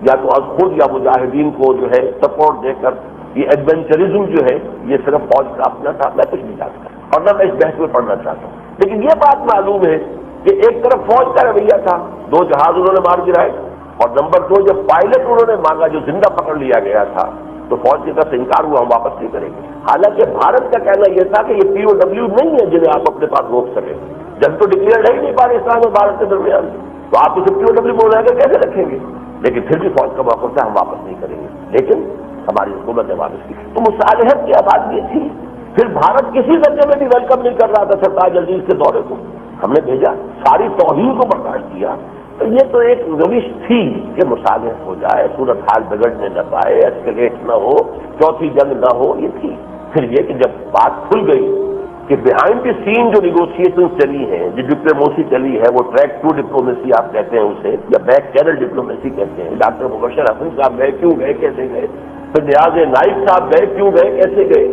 یا تو از خود یا مجاہدین کو جو ہے سپورٹ دے کر، یہ ایڈونچرزم جو ہے یہ صرف فوج کا اپنا تھا، میں کچھ نہیں چاہتا اور نہ میں اس بحث میں پڑھنا چاہتا ہوں، لیکن یہ بات معلوم ہے کہ ایک طرف فوج کا رویہ تھا، 2 جہاز انہوں نے مار گرائے، اور نمبر 2 جب پائلٹ انہوں نے مانگا جو زندہ پکڑ لیا گیا تھا تو فوج کی طرف سے انکار ہوا، ہم واپس نہیں کریں گے۔ حالانکہ بھارت کا کہنا یہ تھا کہ یہ POW نہیں ہے جنہیں آپ اپنے پاس روک سکیں، جب تو ڈکلیئر ہے ہی نہیں پاکستان اور بھارت کے درمیان، تو آپ اسے POW بولا کر کیسے رکھیں گے؟ لیکن پھر بھی فوج کا موقف تھا ہم واپس نہیں کریں گے، لیکن ہماری حکومت نے واپس کی۔ تو مصالحت کی آباد یہ تھی۔ پھر بھارت کسی درجے میں بھی ویلکم نہیں کر رہا تھا سرتاج عزیز کے دورے کو، ہم نے بھیجا، ساری توہین کو برداشت کیا۔ تو یہ تو ایک روش تھی کہ مصالحت ہو جائے، صورتحال بگڑنے نہ پائے، ایسکیلیٹ نہ ہو، چوتھی جنگ نہ ہو، یہ تھی۔ پھر یہ کہ جب بات کھل گئی کہ بیہائنڈ دی سین جو نیگوشیشن چلی ہیں، جو ڈپلومیسی چلی ہے، وہ ٹریک 2 ڈپلومیسی آپ کہتے ہیں اسے، یا بیک چینل ڈپلومیسی کہتے ہیں، ڈاکٹر مبشر حسن صاحب گئے کیوں گئے، کیسے گئے، پھر نیاز نائب صاحب گئے کیوں گئے، کیسے گئے،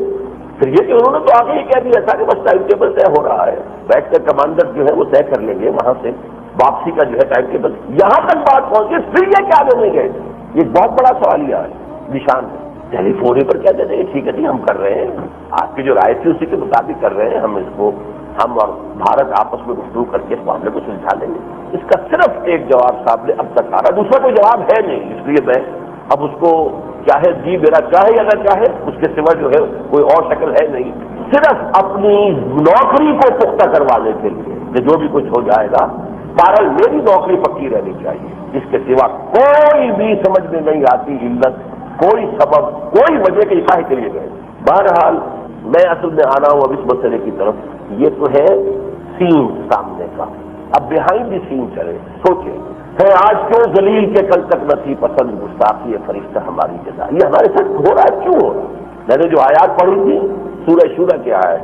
پھر یہ کہ انہوں نے تو آگے ہی کہہ دیا تھا کہ بس ٹائم ٹیبل طے ہو رہا ہے، بیٹھ کر کمانڈر جو ہے وہ طے کر لیں گے وہاں سے واپسی کا جو ہے ٹائم ٹیبل، یہاں تک بات پہنچی، پھر یہ کیا دینے گئے؟ یہ بہت بڑا سوالیہ ہے، نشان ہے۔ ٹیلی فون پر کہتے تھے ٹھیک ہے جی ہم کر رہے ہیں، آپ کی جو رائے تھی اسی کے مطابق کر رہے ہیں، ہم اور بھارت آپس میں گفتگو کر کے اس معاملے کو سلجھا لیں گے۔ اس کا صرف ایک جواب صاحب نے اب تک آ رہا، دوسرا کوئی جواب ہے نہیں، اس لیے میں اب اس کو چاہے جی میرا چاہے یا نہ چاہے اس کے سوا جو ہے کوئی اور شکل ہے نہیں، صرف اپنی نوکری کو پختہ کروانے کے لیے کہ جو بھی کچھ ہو جائے گا، بہرحال میری نوکری پکی رہنی چاہیے، اس کے سوا کوئی بھی سمجھ میں نہیں آتی علت، کوئی سبب، کوئی وجہ کے اصلاح کے لیے گئے۔ بہرحال میں اصل میں آنا ہوں اب اس مسئلے کی طرف، یہ تو ہے سین سامنے کا، اب بیہائنڈ دی سین چلے، سوچیں ہے آج کیوں ذلیل کے کل تک نہ تھی پسند گستاخی فرشتہ ہماری جزا، یہ ہمارے ساتھ ہو رہا ہے، کیوں ہو رہا ہے؟ میں نے جو آیات پڑھی تھی سورہ شورى کی آیت،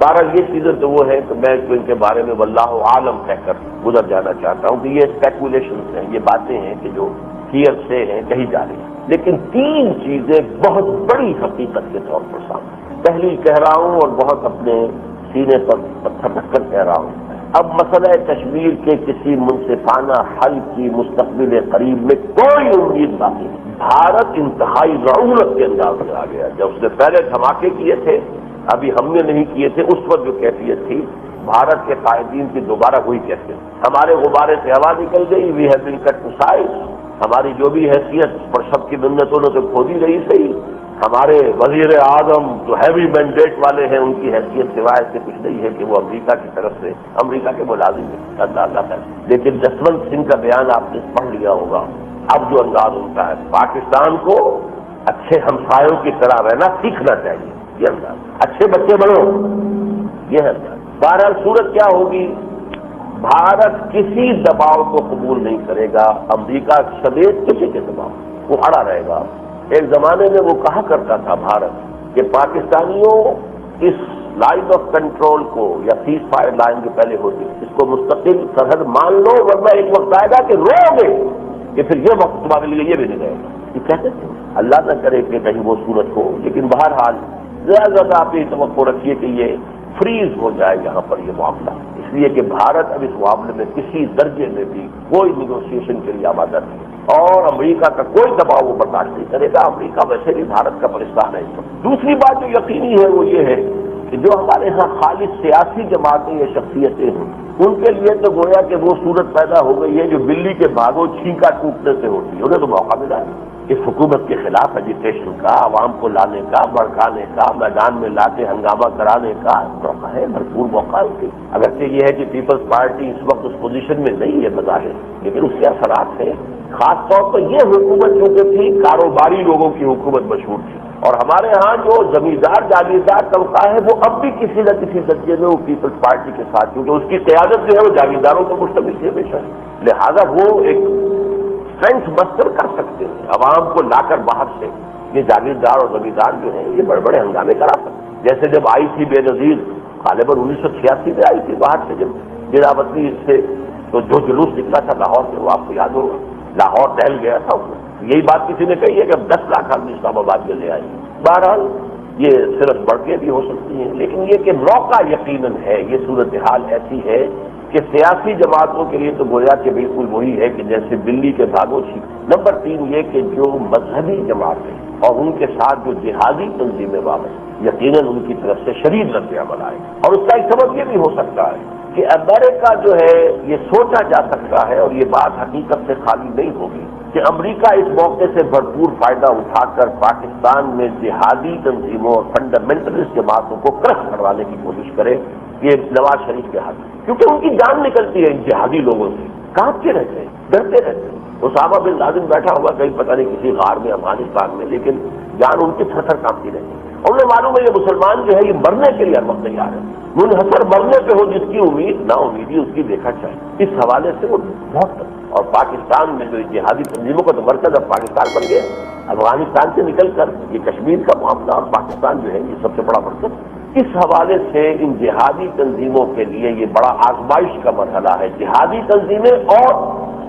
بہرحال یہ چیزیں تو وہ ہے کہ میں ان کے بارے میں واللہ عالم کہہ کر گزر جانا چاہتا ہوں کہ یہ اسپیکولیشنز ہیں، یہ باتیں ہیں کہ جو ہیئر سے ہیں کہی جا رہی ہیں، لیکن تین چیزیں بہت بڑی حقیقت کے طور پر سامنے۔ پہلی کہہ رہا ہوں اور بہت اپنے سینے پر پتھر رکھ کر کہہ رہا ہوں، اب مسئلہ کشمیر کے کسی منصفانہ حل کی مستقبل قریب میں کوئی امید باقی نہیں۔ بھارت انتہائی ضرورت کے انداز میں آ گیا۔ جب اس نے پہلے دھماکے کیے تھے، ابھی ہم نے نہیں کیے تھے، اس وقت جو کیفیت تھی بھارت کے قائدین کی دوبارہ وہی کیفیت۔ ہمارے غبارے سے ہوا نکل گئی، we have been cut to size, ہماری جو بھی حیثیت پر سب کی منتوں نے تو کھودی رہی صحیح، ہمارے وزیر اعظم جو ہیوی مینڈیٹ والے ہیں ان کی حیثیت سوائے سے کچھ نہیں ہے کہ وہ امریکہ کی طرف سے امریکہ کے ملازم ہیں، اللہ ہے۔ لیکن جسونت سنگھ کا بیان آپ نے پڑھ لیا ہوگا، اب جو انداز ہوتا ہے پاکستان کو اچھے ہمسایوں کی طرح رہنا سیکھنا چاہیے، یہ انداز، اچھے بچے بنو، یہ انداز۔ بہرحال صورت کیا ہوگی، بھارت کسی دباؤ کو قبول نہیں کرے گا، امریکہ سمیت کسی کے دباؤ، وہ اڑا رہے گا۔ ایک زمانے میں وہ کہا کرتا تھا بھارت کہ پاکستانیوں اس لائن آف کنٹرول کو یا سیز فائر لائن جو پہلے ہوتی اس کو مستقل سرحد مان لو، ورنہ ایک وقت آئے گا کہ رو گے کہ پھر یہ وقت تمہارے لیے یہ بھی نہیں رہے گا، یہ کہتے تھے۔ اللہ نہ کرے کہ کہیں وہ صورت ہو، لیکن بہرحال زیادہ آپ یہ توقع رکھیے کہ یہ فریز ہو جائے یہاں پر یہ معاملہ، اس لیے کہ بھارت اب اس معاملے میں کسی درجے میں بھی کوئی نیگوشیشن کے لیے آمادہ نہیں ہے، اور امریکہ کا کوئی دباؤ وہ برداشت نہیں کرے گا۔ امریکہ ویسے بھی بھارت کا پرستان ہے اس وقت۔ دوسری بات جو یقینی ہے وہ یہ ہے کہ جو ہمارے ہاں خالص سیاسی جماعتیں یا شخصیتیں ہیں، ان کے لیے تو گویا کہ وہ صورت پیدا ہو گئی ہے جو بلی کے بھاگو چھینکا ٹوٹنے سے ہوتی ہے، انہیں تو موقع ملا ہے اس حکومت کے خلاف ایجیٹیشن کا، عوام کو لانے کا، بھڑکانے کا، میدان میں لا کے ہنگامہ کرانے کا موقع ہے، بھرپور موقع ہے۔ اگرچہ یہ ہے کہ پیپلز پارٹی اس وقت اس پوزیشن میں نہیں ہے بظاہر، لیکن اس کے اثرات ہیں۔ خاص طور پر یہ حکومت چونکہ تھی کاروباری لوگوں کی حکومت مشہور تھی، اور ہمارے ہاں جو زمیندار جاگیردار طبقہ ہے وہ اب بھی کسی نہ کسی درجے میں وہ پیپلز پارٹی کے ساتھ، کیونکہ اس کی قیادت جو ہے وہ جاگیرداروں کو مشتمل تھی ہمیشہ، لہذا وہ ایک اسٹرینتھ مستر کر سکتے ہیں عوام کو لا کر باہر سے۔ یہ جاگیردار اور زمیندار جو ہیں یہ بڑے بڑے ہنگامے کرا سکتے ہیں، جیسے جب آئی تھی بے نظیر غالباً 1986 میں آئی تھی باہر سے، جب ڈیراوطنی سے تو جو جلوس نکلا تھا لاہور سے وہ آپ کو یاد ہوگا، لاہور دہل گیا تھا اس میں، یہی بات کسی نے کہی ہے کہ اب 10 لاکھ آدمی اسلام آباد میں لے آئیں گے۔ بہرحال یہ صرف بڑھتے بھی ہو سکتی ہیں، لیکن یہ کہ موقع یقیناً ہے، یہ صورتحال ایسی ہے کہ سیاسی جماعتوں کے لیے تو گویا کہ بالکل وہی ہے کہ جیسے بلی کے بھاگو چھینک۔ نمبر 3 یہ کہ جو مذہبی جماعتیں اور ان کے ساتھ جو جہادی تنظیمیں وابستہ، یقیناً ان کی طرف سے شدید رد عمل آئے، اور اس کا ایک سبب یہ بھی ہو سکتا ہے کہ امریکہ جو ہے یہ سوچا جا سکتا ہے، اور یہ بات حقیقت سے خالی نہیں ہوگی کہ امریکہ اس موقع سے بھرپور فائدہ اٹھا کر پاکستان میں جہادی تنظیموں اور فنڈامنٹلسٹ جماعتوں کو کرش کروانے کی کوشش کرے، یہ نواز شریف کے ہاتھ، کیونکہ ان کی جان نکلتی ہے ان جہادی لوگوں سے، کانپتے رہتے ہیں، ڈرتے رہتے ہیں۔ اسامہ بن لادن بیٹھا ہوا کہیں پتہ نہیں کسی غار میں افغانستان میں، لیکن جان ان کی تھر تھر کانپتی رہتی ہے، اور انہیں معلوم ہے یہ مسلمان جو ہے یہ مرنے کے لیے ہر وقت تیار ہے، منحصر مرنے پہ ہو جس کی امید نا امیدی اس کی دیکھا چاہیے۔ اس حوالے سے وہ بہت، اور پاکستان میں جو جہادی تنظیموں کا تو مرکز اب پاکستان بن گیا، افغانستان سے نکل کر یہ کشمیر کا معاملہ اور پاکستان جو ہے یہ سب سے بڑا مرکز۔ اس حوالے سے ان جہادی تنظیموں کے لیے یہ بڑا آزمائش کا مرحلہ ہے، جہادی تنظیمیں اور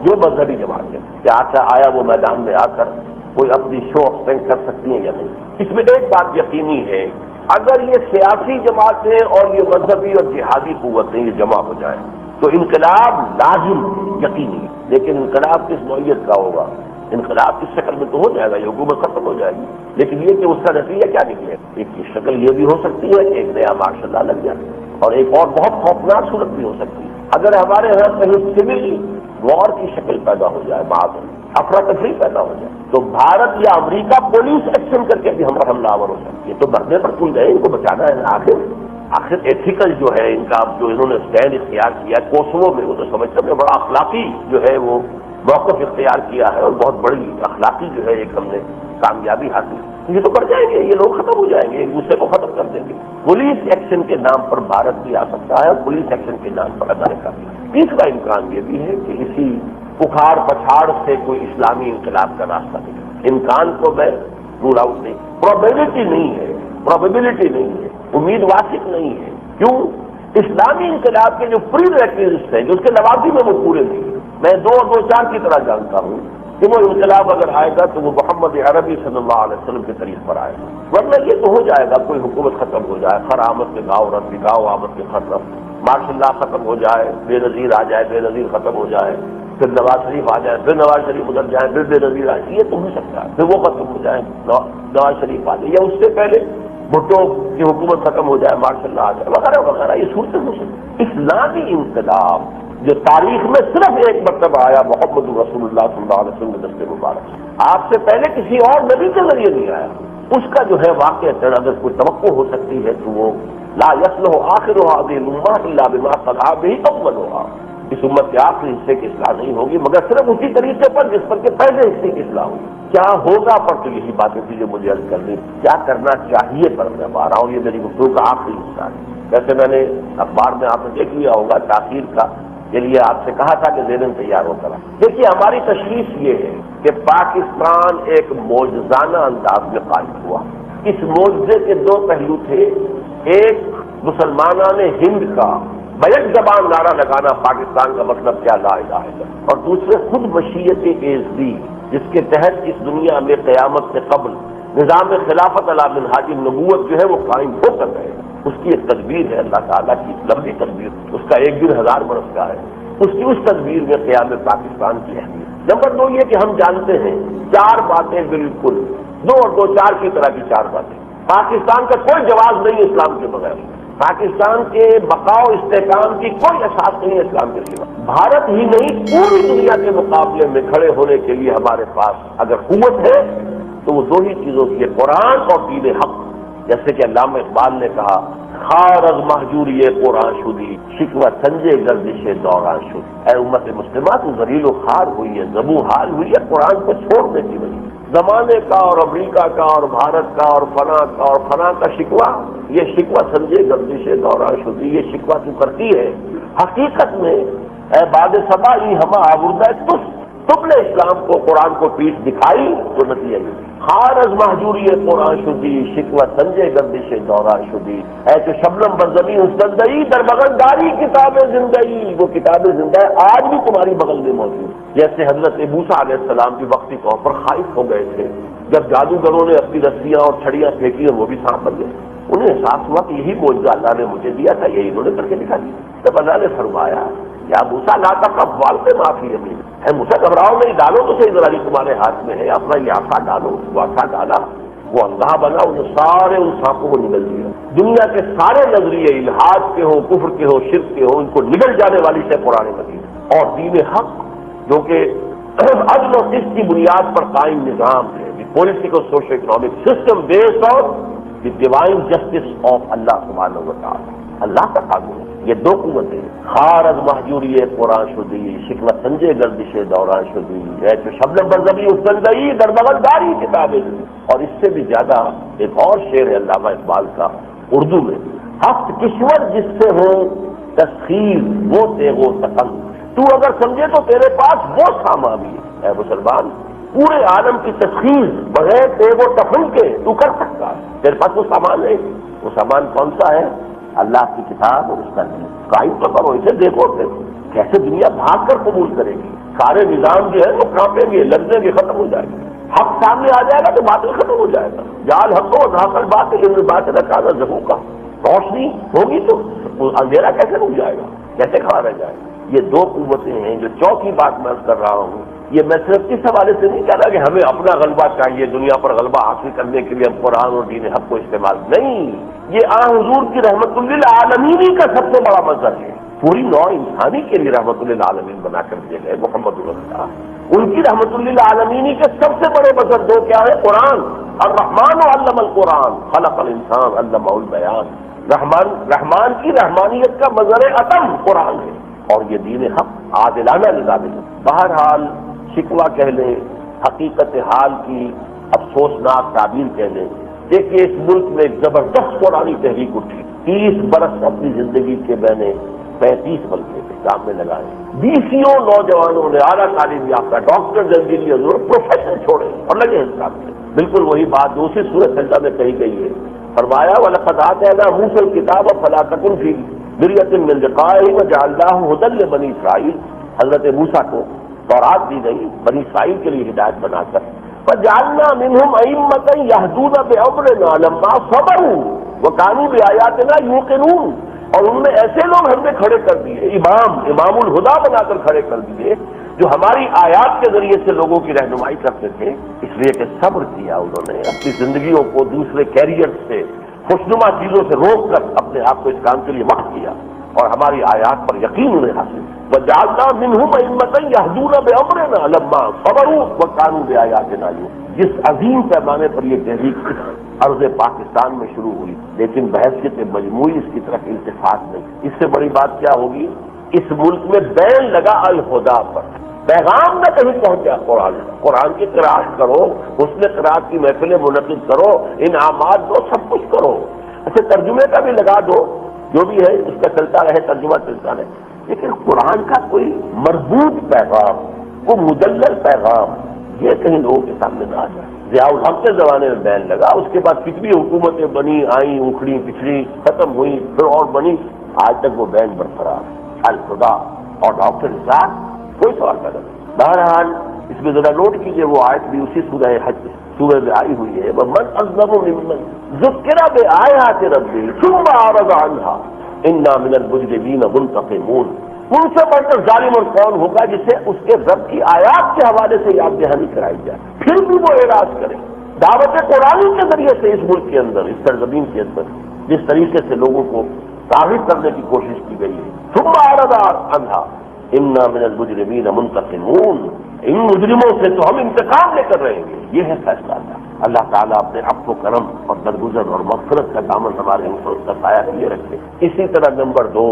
جو مذہبی جماعتیں، کیا آیا وہ میدان میں آ کر کوئی اپنی شو آف اسٹرینتھ کر سکتی ہیں یا نہیں۔ اس میں ایک بات یقینی ہے، اگر یہ سیاسی جماعتیں اور یہ مذہبی اور جہادی قوتیں یہ جمع ہو جائیں تو انقلاب لازم یقینی، لیکن انقلاب کس نوعیت کا ہوگا؟ انقلاب کس شکل میں تو ہو جائے گا، یہ حکومت ختم ہو جائے گی، لیکن یہ کہ اس کا نتیجہ کیا نکلے، ایک کی شکل یہ بھی ہو سکتی ہے کہ ایک نیا مارشل لا لگ جائے، اور ایک اور بہت خوفناک صورت بھی ہو سکتی ہے اگر ہمارے یہاں کہیں سول وار کی شکل پیدا ہو جائے، بعد افراتفری پیدا ہو جائے، تو بھارت یا امریکہ پولیس ایکشن کر کے بھی ہم پر حملہ آور ہو سکتی ہے۔ تو مرنے پر کل گئے، ان کو بچانا ہے، آخر ایتھیکل جو ہے ان کا جو انہوں نے اسٹینڈ اختیار کیا کوسوو میں، وہ تو سمجھتا ہے بڑا اخلاقی جو ہے وہ موقف اختیار کیا ہے، اور بہت بڑی اخلاقی جو ہے ایک ہم نے کامیابی حاصل کی، یہ تو بڑھ جائیں گے، یہ لوگ ختم ہو جائیں گے، ایک دوسرے کو ختم کر دیں گے۔ پولیس ایکشن کے نام پر بھارت بھی آ سکتا ہے، اور پولیس ایکشن کے نام پر امریکہ بھی۔ تیسرا امکان یہ بھی ہے کہ اسی اکھاڑ پچھاڑ سے کوئی اسلامی انقلاب کا راستہ نکلے، امکان کو میں رول آؤٹ نہیں، پروبیبلٹی نہیں ہے، امید واثق نہیں ہے، کیوں؟ اسلامی انقلاب کے جو پری ریکویزٹس ہیں جو اس کے لوازم میں وہ پورے نہیں. میں دو چار کی طرح جانتا ہوں کہ وہ انقلاب اگر آئے گا تو وہ محمد عربی صلی اللہ علیہ وسلم کے طریق پر آئے گا، ورنہ یہ تو ہو جائے گا کوئی حکومت ختم ہو جائے، خر آمد کے گاؤ رد گاؤ آمد کے خر رد، مارشل لا ختم ہو جائے، بے نظیر آ جائے، بے نظیر ختم ہو جائے، پھر نواز شریف آ جائے، پھر نواز شریف ادھر جائے، پھر بے نظیر آ جائے، یہ تو ہو سکتا ہے، پھر وہ ختم ہو جائے، نواز شریف آ جائے، یا اس سے پہلے بھٹو کی حکومت ختم ہو جائے، مارشل لا آ جائے، وغیرہ وغیرہ. یہ صورتیں ہو سکتی. اسلامی انقلاب جو تاریخ میں صرف ایک مرتبہ آیا محمد رسول اللہ صلی اللہ علیہ وسلم کے دست مبارک، آپ سے پہلے کسی اور نبی کے ذریعے نہیں آیا. اس کا جو ہے واقع اگر کوئی توقع ہو سکتی ہے تو وہ لا یصلح آخر هذه الامه الا بما صلح به اولها. اس امت کے آخری حصے کی اصلاح نہیں ہوگی مگر صرف اسی طریقے پر جس پر کہ پہلے حصے کی اصلاح ہوگی. کیا ہوگا پر تو یہی باتیں تھی جو مجھے عرض کرنی، کیا کرنا چاہیے پر میں آ رہا ہوں. یہ میری گفتگو کا آخری حصہ ہے. ویسے میں نے اخبار میں آپ نے دیکھ لیا ہوگا تاخیر کا کے لیے آپ سے کہا تھا کہ ذہن تیار ہو کر. دیکھیے ہماری تشخیص یہ ہے کہ پاکستان ایک معجزانہ انداز میں قائم ہوا. اس معجزے کے دو پہلو تھے. ایک مسلمانان ہند کا بیک زبان نعرہ لگانا پاکستان کا مطلب کیا لا الہ الا اللہ، اور دوسرے خود مشیت ایزدی جس کے تحت اس دنیا میں قیامت سے قبل نظام خلافت علی منہاج النبوت جو ہے وہ قائم ہو کر رہے. اس کی ایک تدبیر ہے اللہ تعالیٰ کی لمبی تدبیر، اس کا 1,000 برس کا ہے. اس تدبیر میں قیام پاکستان کی اہمیت. نمبر 2 یہ کہ ہم جانتے ہیں 4 باتیں بالکل 2 اور 2 4 کی طرح کی 4 باتیں. پاکستان کا کوئی جواز نہیں اسلام کے بغیر. پاکستان کے بقا و استحکام کی کوئی اساس نہیں ہے اسلام کے سوا. بھارت ہی نہیں پوری دنیا کے مقابلے میں کھڑے ہونے کے لیے ہمارے پاس اگر قوت ہے تو وہ 2 ہی چیزوں کی ہے، قرآن اور دین حق. جیسے کہ علامہ اقبال نے کہا خار از محجوری قرآن شدی شکوہ سنجے گردش دوران شد. اے امت مسلمہ تو ذلیل و خوار ہوئی ہے، زبوں حال ہوئی ہے قرآن کو چھوڑنے کی وجہ. زمانے کا اور امریکہ کا اور بھارت کا اور فنا کا شکوہ، یہ شکوہ سنجے گردش دوران شدی، یہ شکوہ تو کرتی ہے. حقیقت میں اے باد صبا ای ہما آوردہ تم نے اسلام کو قرآن کو پیٹھ دکھائی تو نتیجہ یہ خار از محجوری قرآن شدی شکوہ سنجے گردش دوران شدی. اے تو شبنم بزمی استندئی در بغل داری کتاب زندگی، وہ کتاب زندہ آج بھی تمہاری بغل میں موجود. جیسے حضرت موسیٰ علیہ السلام بھی وقتی طور پر خائف ہو گئے تھے جب جادوگروں نے اپنی رسیاں اور چھڑیاں پھینکی اور وہ بھی سانپ بن گئے. انہیں احساس ہوا کہ یہی معجزہ اللہ نے مجھے دیا تھا، یہی انہوں نے کر کے دکھا دیا. تب اللہ نے فرمایا یا موسیٰ لا تخف والتے معافی یمین، اے موسیٰ گھبراؤ نہیں، ڈالو تو صحیح ذرا تمہارے ہاتھ میں ہے، اپنا یہ آسا ڈالو. وہ آسا ڈالا، وہ اللہ بنا، انہیں سارے ان سانپوں کو نگل دیا. دنیا کے سارے نظریے الحاد کے ہوں، کفر کے ہوں، شرک کے ہوں، ان کو نگل جانے والی سے قرآن مجید اور دین حق جو کہ عدل و قسط کی بنیاد پر قائم نظام ہے، political social economic system based on the divine justice of Allah سبحانہ و تعالی، اللہ کا قانون. یہ 2 قوتیں خار از محجوری قرآن شدی شکوہ سنجے گردش دوران شدی ہے تو شبنم برزبی استندئی در بغل داری کتابیں. اور اس سے بھی زیادہ ایک اور شعر ہے علامہ اقبال کا اردو میں، ہفت کشور جس سے ہو تسخیر وہ تیغ و تقن، تو اگر سمجھے تو تیرے پاس وہ سامان بھی ہے. اے مسلمان پورے عالم کی تسخیر بغیر تیغ و تفن کے تو کر سکتا ہے. تیرے پاس وہ سامان ہے. وہ سامان کون سا ہے؟ اللہ کی کتاب اور اس کا دین. قائم تو کرو اسے، دیکھو کیسے دنیا بھاگ کر قبول کرے گی. سارے نظام جو ہے وہ کانپیں گے، لرزیں گے، ختم ہو جائے گا. حق سامنے آ جائے گا تو باطل ختم ہو جائے گا. جال حق و ذاکر باطل ان باطل کانا ذہو کا، روشنی ہوگی تو اندھیرا کیسے رک جائے گا، کیسے کھڑا رہ جائے گا. یہ 2 قوتیں ہیں. جو چوتھی بات میں کر رہا ہوں، یہ میں صرف اس حوالے سے نہیں کہہ رہا کہ ہمیں اپنا غلبہ چاہیے، دنیا پر غلبہ حاصل کرنے کے لیے ہم قرآن اور دین حق کو استعمال نہیں. یہ حضور کی رحمت للعالمین کا سب سے بڑا مظہر ہے. پوری نوع انسانی کے لیے رحمت للعالمین بنا کر دیے گئے محمد اللہ. ان کی رحمت للعالمین کے سب سے بڑے مظہر 2 کیا ہے؟ قرآن. الرحمن علم القرآن خلق الانسان علمہ البیان. رحمان کی رحمانیت کا مظہر اتم قرآن ہے اور یہ دین حق عادلانہ نظام ہے. بہرحال شکوہ کہہ لیں، حقیقت حال کی افسوسناک تعبیر کہہ لیں. دیکھیے اس ملک میں ایک زبردست قرآنی تحریک اٹھی. 30 برس اپنی زندگی کے میں نے 35 بلکہ کام میں لگائے. 20 نوجوانوں نے اعلیٰ تعلیم یافتہ ڈاکٹر انجینئر پروفیسر چھوڑے اور لگے ہیں کام میں. بالکل وہی بات دوسری سورۃ سجدہ میں کہی گئی ہے فرمایا وَلَقَدْ آتَيْنَا مُوسَى الْكِتَابَ فَلَا تَكُنْ فِي مِرْيَةٍ مِّن لِقَائِهِ وَجَعَلْنَاهُ هُدًى لِّبَنِي إِسْرَائِيلَ. حضرت موسیٰ کو تورات دی گئی بنی اسرائیل کے لیے ہدایت بنا کر. وَجَعَلْنَا مِنْهُمْ أَئِمَّةً يَهْدُونَ بِأَمْرِنَا لَمَّا صَبَرُوا وَكَانُوا بِآيَاتِنَا يُوقِنُونَ. اور ان میں ایسے لوگ ہم نے کھڑے کر دیے، امام الہدا بنا کر کھڑے کر دیے، جو ہماری آیات کے ذریعے سے لوگوں کی رہنمائی کرتے تھے، اس لیے کہ صبر کیا انہوں نے، اپنی زندگیوں کو دوسرے کیریئر سے، خوشنما چیزوں سے روک کر اپنے آپ کو اس کام کے لیے وقت کیا اور ہماری آیات پر یقین انہیں حاصل. وَجَعَلْنَا مِنْهُمْ أَئِمَّةً يَهْدُونَ بِأَمْرِنَا لَمَّا صَبَرُوا وَكَانُوا بِآيَاتِنَا يُوقِنُونَ. جس عظیم پیمانے پر یہ تحریک ارض پاکستان میں شروع ہوئی، لیکن بحیثیت مجموعی اس کی طرف التفات نہیں. اس سے بڑی بات کیا ہوگی؟ اس ملک میں بین لگا الہدا پر، پیغام نہ کہیں پہنچا. قرآن کی قرأت کرو، حسن قرأت کی محفلیں منعقد کرو، انعامات دو، سب کچھ کرو. اچھا ترجمے کا بھی لگا دو، جو بھی ہے اس کا چلتا رہے، ترجمہ چلتا رہے، لیکن قرآن کا کوئی مربوط پیغام، کوئی مدلل پیغام یہ کہیں لوگوں کے سامنے نہ آ جائے. ضیاء الحق کے زمانے میں بین لگا، اس کے بعد کتنی حکومتیں بنی، آئیں، اکھڑی پچھڑی، ختم ہوئی، پھر اور بنی، آج تک وہ بین برقرار. الخدا اور ڈاکٹر اسرار کوئی سوال پیدا نہیں. بہرحال اس میں ذرا نوٹ کیجئے وہ آیت بھی اسی سورہ حج سورہ میں آئی ہوئی ہے. وَمَنْ أَظْلَمُ مِمَّنْ ذُكِّرَ بِآيَاتِ رَبِّهِ ثُمَّ أَعْرَضَ عَنْهَا إِنَّا مِنَ الْمُجْرِمِينَ مُنْتَقِمُونَ. ان سے بڑھ کر ظالم اور کون ہوگا جسے اس کے رب کی آیات کے حوالے سے یاد دہانی کرائی جائے پھر بھی وہ اعراض کرے. دعوت قرآن کے ذریعے سے اس ملک کے اندر، اس سرزمین کے اندر جس طریقے سے لوگوں کو راغب کرنے کی کوشش کی گئی ہے. ثم أعرض عنها إنا من المجرمين منتقمون. ان مجرموں سے تو ہم انتقام لے کر رہیں گے. یہ ہے فیصلہ تھا. اللہ تعالیٰ اپنے عفو و کرم اور درگزر اور مغفرت کا دامن ہمارے اوپر اس کا سایہ کیے رکھے. اسی طرح نمبر 2،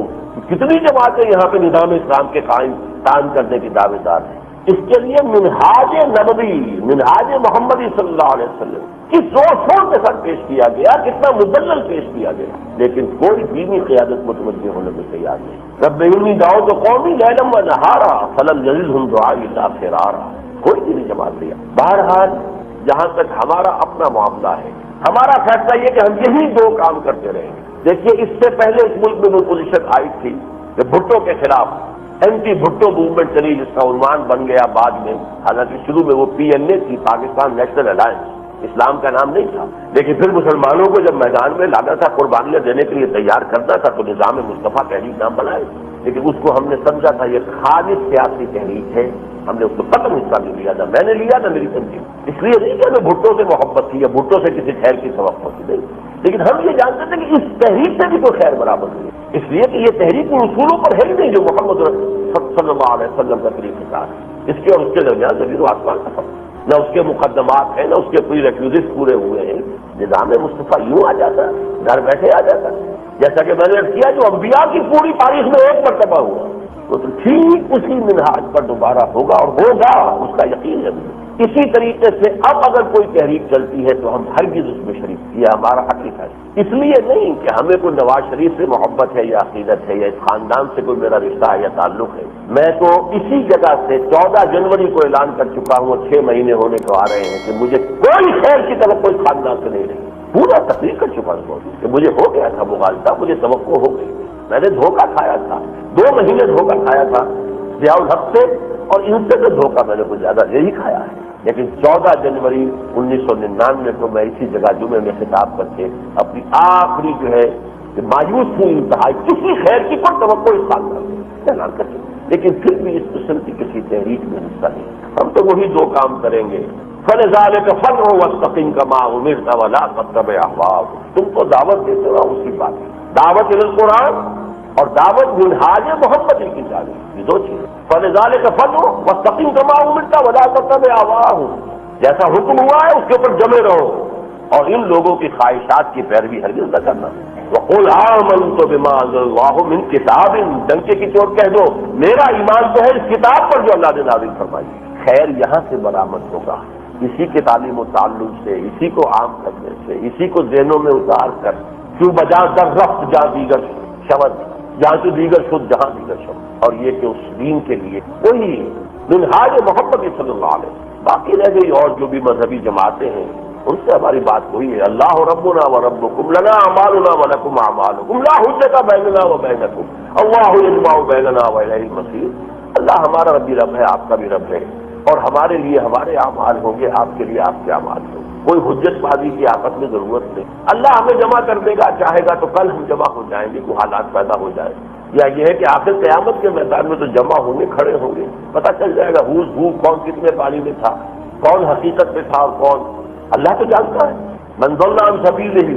کتنی جماعتیں یہاں پہ نظام اسلام کے قائم کرنے کی دعوے دار ہیں. اس کے لیے منہاج نبوی، منہاج محمدی صلی اللہ علیہ وسلم کی زور شور کے ساتھ پیش کیا گیا، کتنا مدلل پیش کیا گیا، لیکن کوئی دینی قیادت متوجہ ہونے میں تیار نہیں. رب انی دعوت قومی لیلا و نہارا فلم یزدہم دعائی الا فرارا. کوئی دینی جماعت نہیں. بہرحال جہاں تک ہمارا اپنا معاملہ ہے، ہمارا فیصلہ یہ کہ ہم یہی 2 کام کرتے رہیں گے. دیکھیے اس سے پہلے اس ملک میں وہ پوزیشن آئی تھی کہ بھٹو کے خلاف اینٹی بھٹو موومنٹ چلی، جس کا عنوان بن گیا بعد میں، حالانکہ شروع میں وہ PNA تھی، پاکستان نیشنل الائنس، اسلام کا نام نہیں تھا. لیکن پھر مسلمانوں کو جب میدان میں لانا تھا، قربانیاں دینے کے لیے تیار کرنا تھا، تو نظام مصطفیٰ تحریک نام بنائے. لیکن اس کو ہم نے سمجھا تھا یہ خالص سیاسی تحریک ہے، ہم نے اس کو قدم حصہ نہیں لیا تھا. میں نے لیا تھا، میری تنظیم. اس لیے نہیں کہ ہمیں بھٹو سے محبت تھی یا بھٹو سے کسی خیر کی توقع تھی، نہیں. لیکن ہم یہ جانتے تھے کہ اس تحریک سے بھی کوئی خیر برابر نہیں، اس لیے کہ یہ تحریک ان اصولوں پر ہے ہی نہیں جو محمد صلی اللہ علیہ وسلم کا طریقہ کار ہے. اس کے اور اس کے درمیان زمین و آسمان کا فرق، نہ اس کے مقدمات ہیں، نہ اس کے پری ریکویزٹ پورے ہوئے ہیں. نظام مصطفیٰ یوں آ جاتا، گھر بیٹھے آ جاتا، جیسا کہ میں نے کیا جو انبیاء کی پوری تاریخ میں ایک مرتبہ ہوا، وہ تو ٹھیک اسی منہاج پر دوبارہ ہوگا، اور ہوگا، اس کا یقین ہے. اسی طریقے سے اب اگر کوئی تحریک چلتی ہے تو ہم ہرگز اس میں شریک، یہ ہمارا حقیقت ہے. اس لیے نہیں کہ ہمیں کوئی نواز شریف سے محبت ہے یا عقیدت ہے یا اس خاندان سے کوئی میرا رشتہ ہے یا تعلق ہے. میں تو اسی جگہ سے 14 جنوری کو اعلان کر چکا ہوں، 6 مہینے ہونے کو آ رہے ہیں کہ مجھے کوئی خیر کی توقع اس خاندان سے نہیں رہی. پورا تقریر کر چکا ہوں کہ مجھے ہو گیا تھا مغالطہ، مجھے توقع ہو گئی. میں نے دھوکہ کھایا تھا، 2 مہینے دھوکہ کھایا تھا ضیاء الحق سے، اور ان سے تو دھوکہ میں نے کچھ زیادہ یہی کھایا ہے. لیکن 14 جنوری 1999 کو میں اسی جگہ جمعے میں خطاب کر کے اپنی آخری جو ہے مایوس ہوئی انتہائی، کسی خیر کی کوئی توقع اس سال اعلان کر کے، لیکن پھر بھی اس قسم کی کسی تحریک میں حصہ نہیں. ہم تو وہی 2 کام کریں گے. فَلِذَلِكَ فَادْعُ وَاسْتَقِمْ كَمَا أُمِرْتَ وَلَا تَتَّبِعْ أَهْوَاءَهُمْ. تم کو دعوت دیتے رہو اسی بات، دعوت القرآن اور دعوت منہاج محمدی کی جانب، یہ 2 چیزیں. فَلِذَلِكَ فَادْعُ وَاسْتَقِمْ كَمَا أُمِرْتَ وَلَا تَتَّبِعْ أَهْوَاءَهُمْ. جیسا حکم ہوا ہے اس کے اوپر جمے رہو، اور ان لوگوں کی خواہشات کی پیروی ہرگز نہ کرنا. وَقُلْ آمَنْتُ بِمَا أَنزَلَ اللَّهُ مِنْ كِتَابٍ. ڈنکے کی چوٹ کہہ دو میرا ایمان تو ہے اس کتاب پر جو اللہ نے نازل فرمائی. خیر یہاں سے برآمد ہوگا، اسی کے تعلیم و تعلق سے، اسی کو عام کرنے سے، اسی کو ذہنوں میں اتار کر، کیوں بجا در رفت جہاں دیگر شبد، جہاں تو دیگر شد جہاں دیگر شبد. اور یہ کہ اس دین کے لیے وہی منہاج محمد صلی اللہ علیہ وسلم. باقی رہ گئی اور جو بھی مذہبی جماعتیں ہیں ان سے ہماری بات ہوئی ہے، اللہ ربنا و ربکم لنا اعمالنا و لکم اعمالکم لا حجۃ بیننا و بینکم اللہ یجمع بیننا و الیہ المصیر۔ اللہ ہمارا ربی رب ہے، آپ کا بھی رب ہے، اور ہمارے لیے ہمارے اعمال ہوں گے، آپ کے لیے آپ کے اعمال ہوں گے، کوئی حجت بازی کی آپس میں ضرورت نہیں۔ اللہ ہمیں جمع کر دے گا، چاہے گا تو کل ہم جمع ہو جائیں گے، کوئی حالات پیدا ہو جائے، یا یہ ہے کہ آخر قیامت کے میدان میں تو جمع ہوں گے، کھڑے ہوں گے، پتہ چل جائے گا ہوز ہو کون کتنے پانی میں تھا، کون حقیقت میں تھا اور کون، اللہ تو جانتا ہے۔ من ضل عن سبیلہ،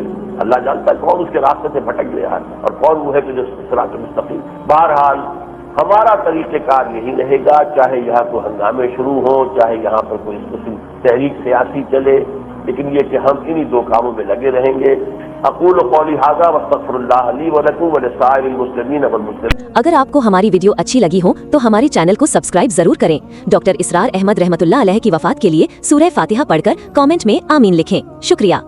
اللہ جانتا ہے کون اس کے راستے سے بھٹک گیا ہے اور کون وہ ہے کہ جو صراط مستقیم۔ بہرحال ہمارا طریقہ کار یہی رہے گا، چاہے یہاں کوئی ہنگامے شروع ہوں، چاہے یہاں پر کوئی قسم تحریک سیاسی چلے، لیکن یہ کہ ہم انہی دو کاموں میں لگے رہیں گے۔ اقول قولی ھذا واستغفر اللہ لی ولکم ولسائر المسلمین والمسلمات۔ اگر آپ کو ہماری ویڈیو اچھی لگی ہو تو ہمارے چینل کو سبسکرائب ضرور کریں۔ ڈاکٹر اسرار احمد رحمت اللہ علیہ کی وفات کے لیے سورہ فاتحہ پڑھ کر کامنٹ میں آمین لکھیں۔ شکریہ۔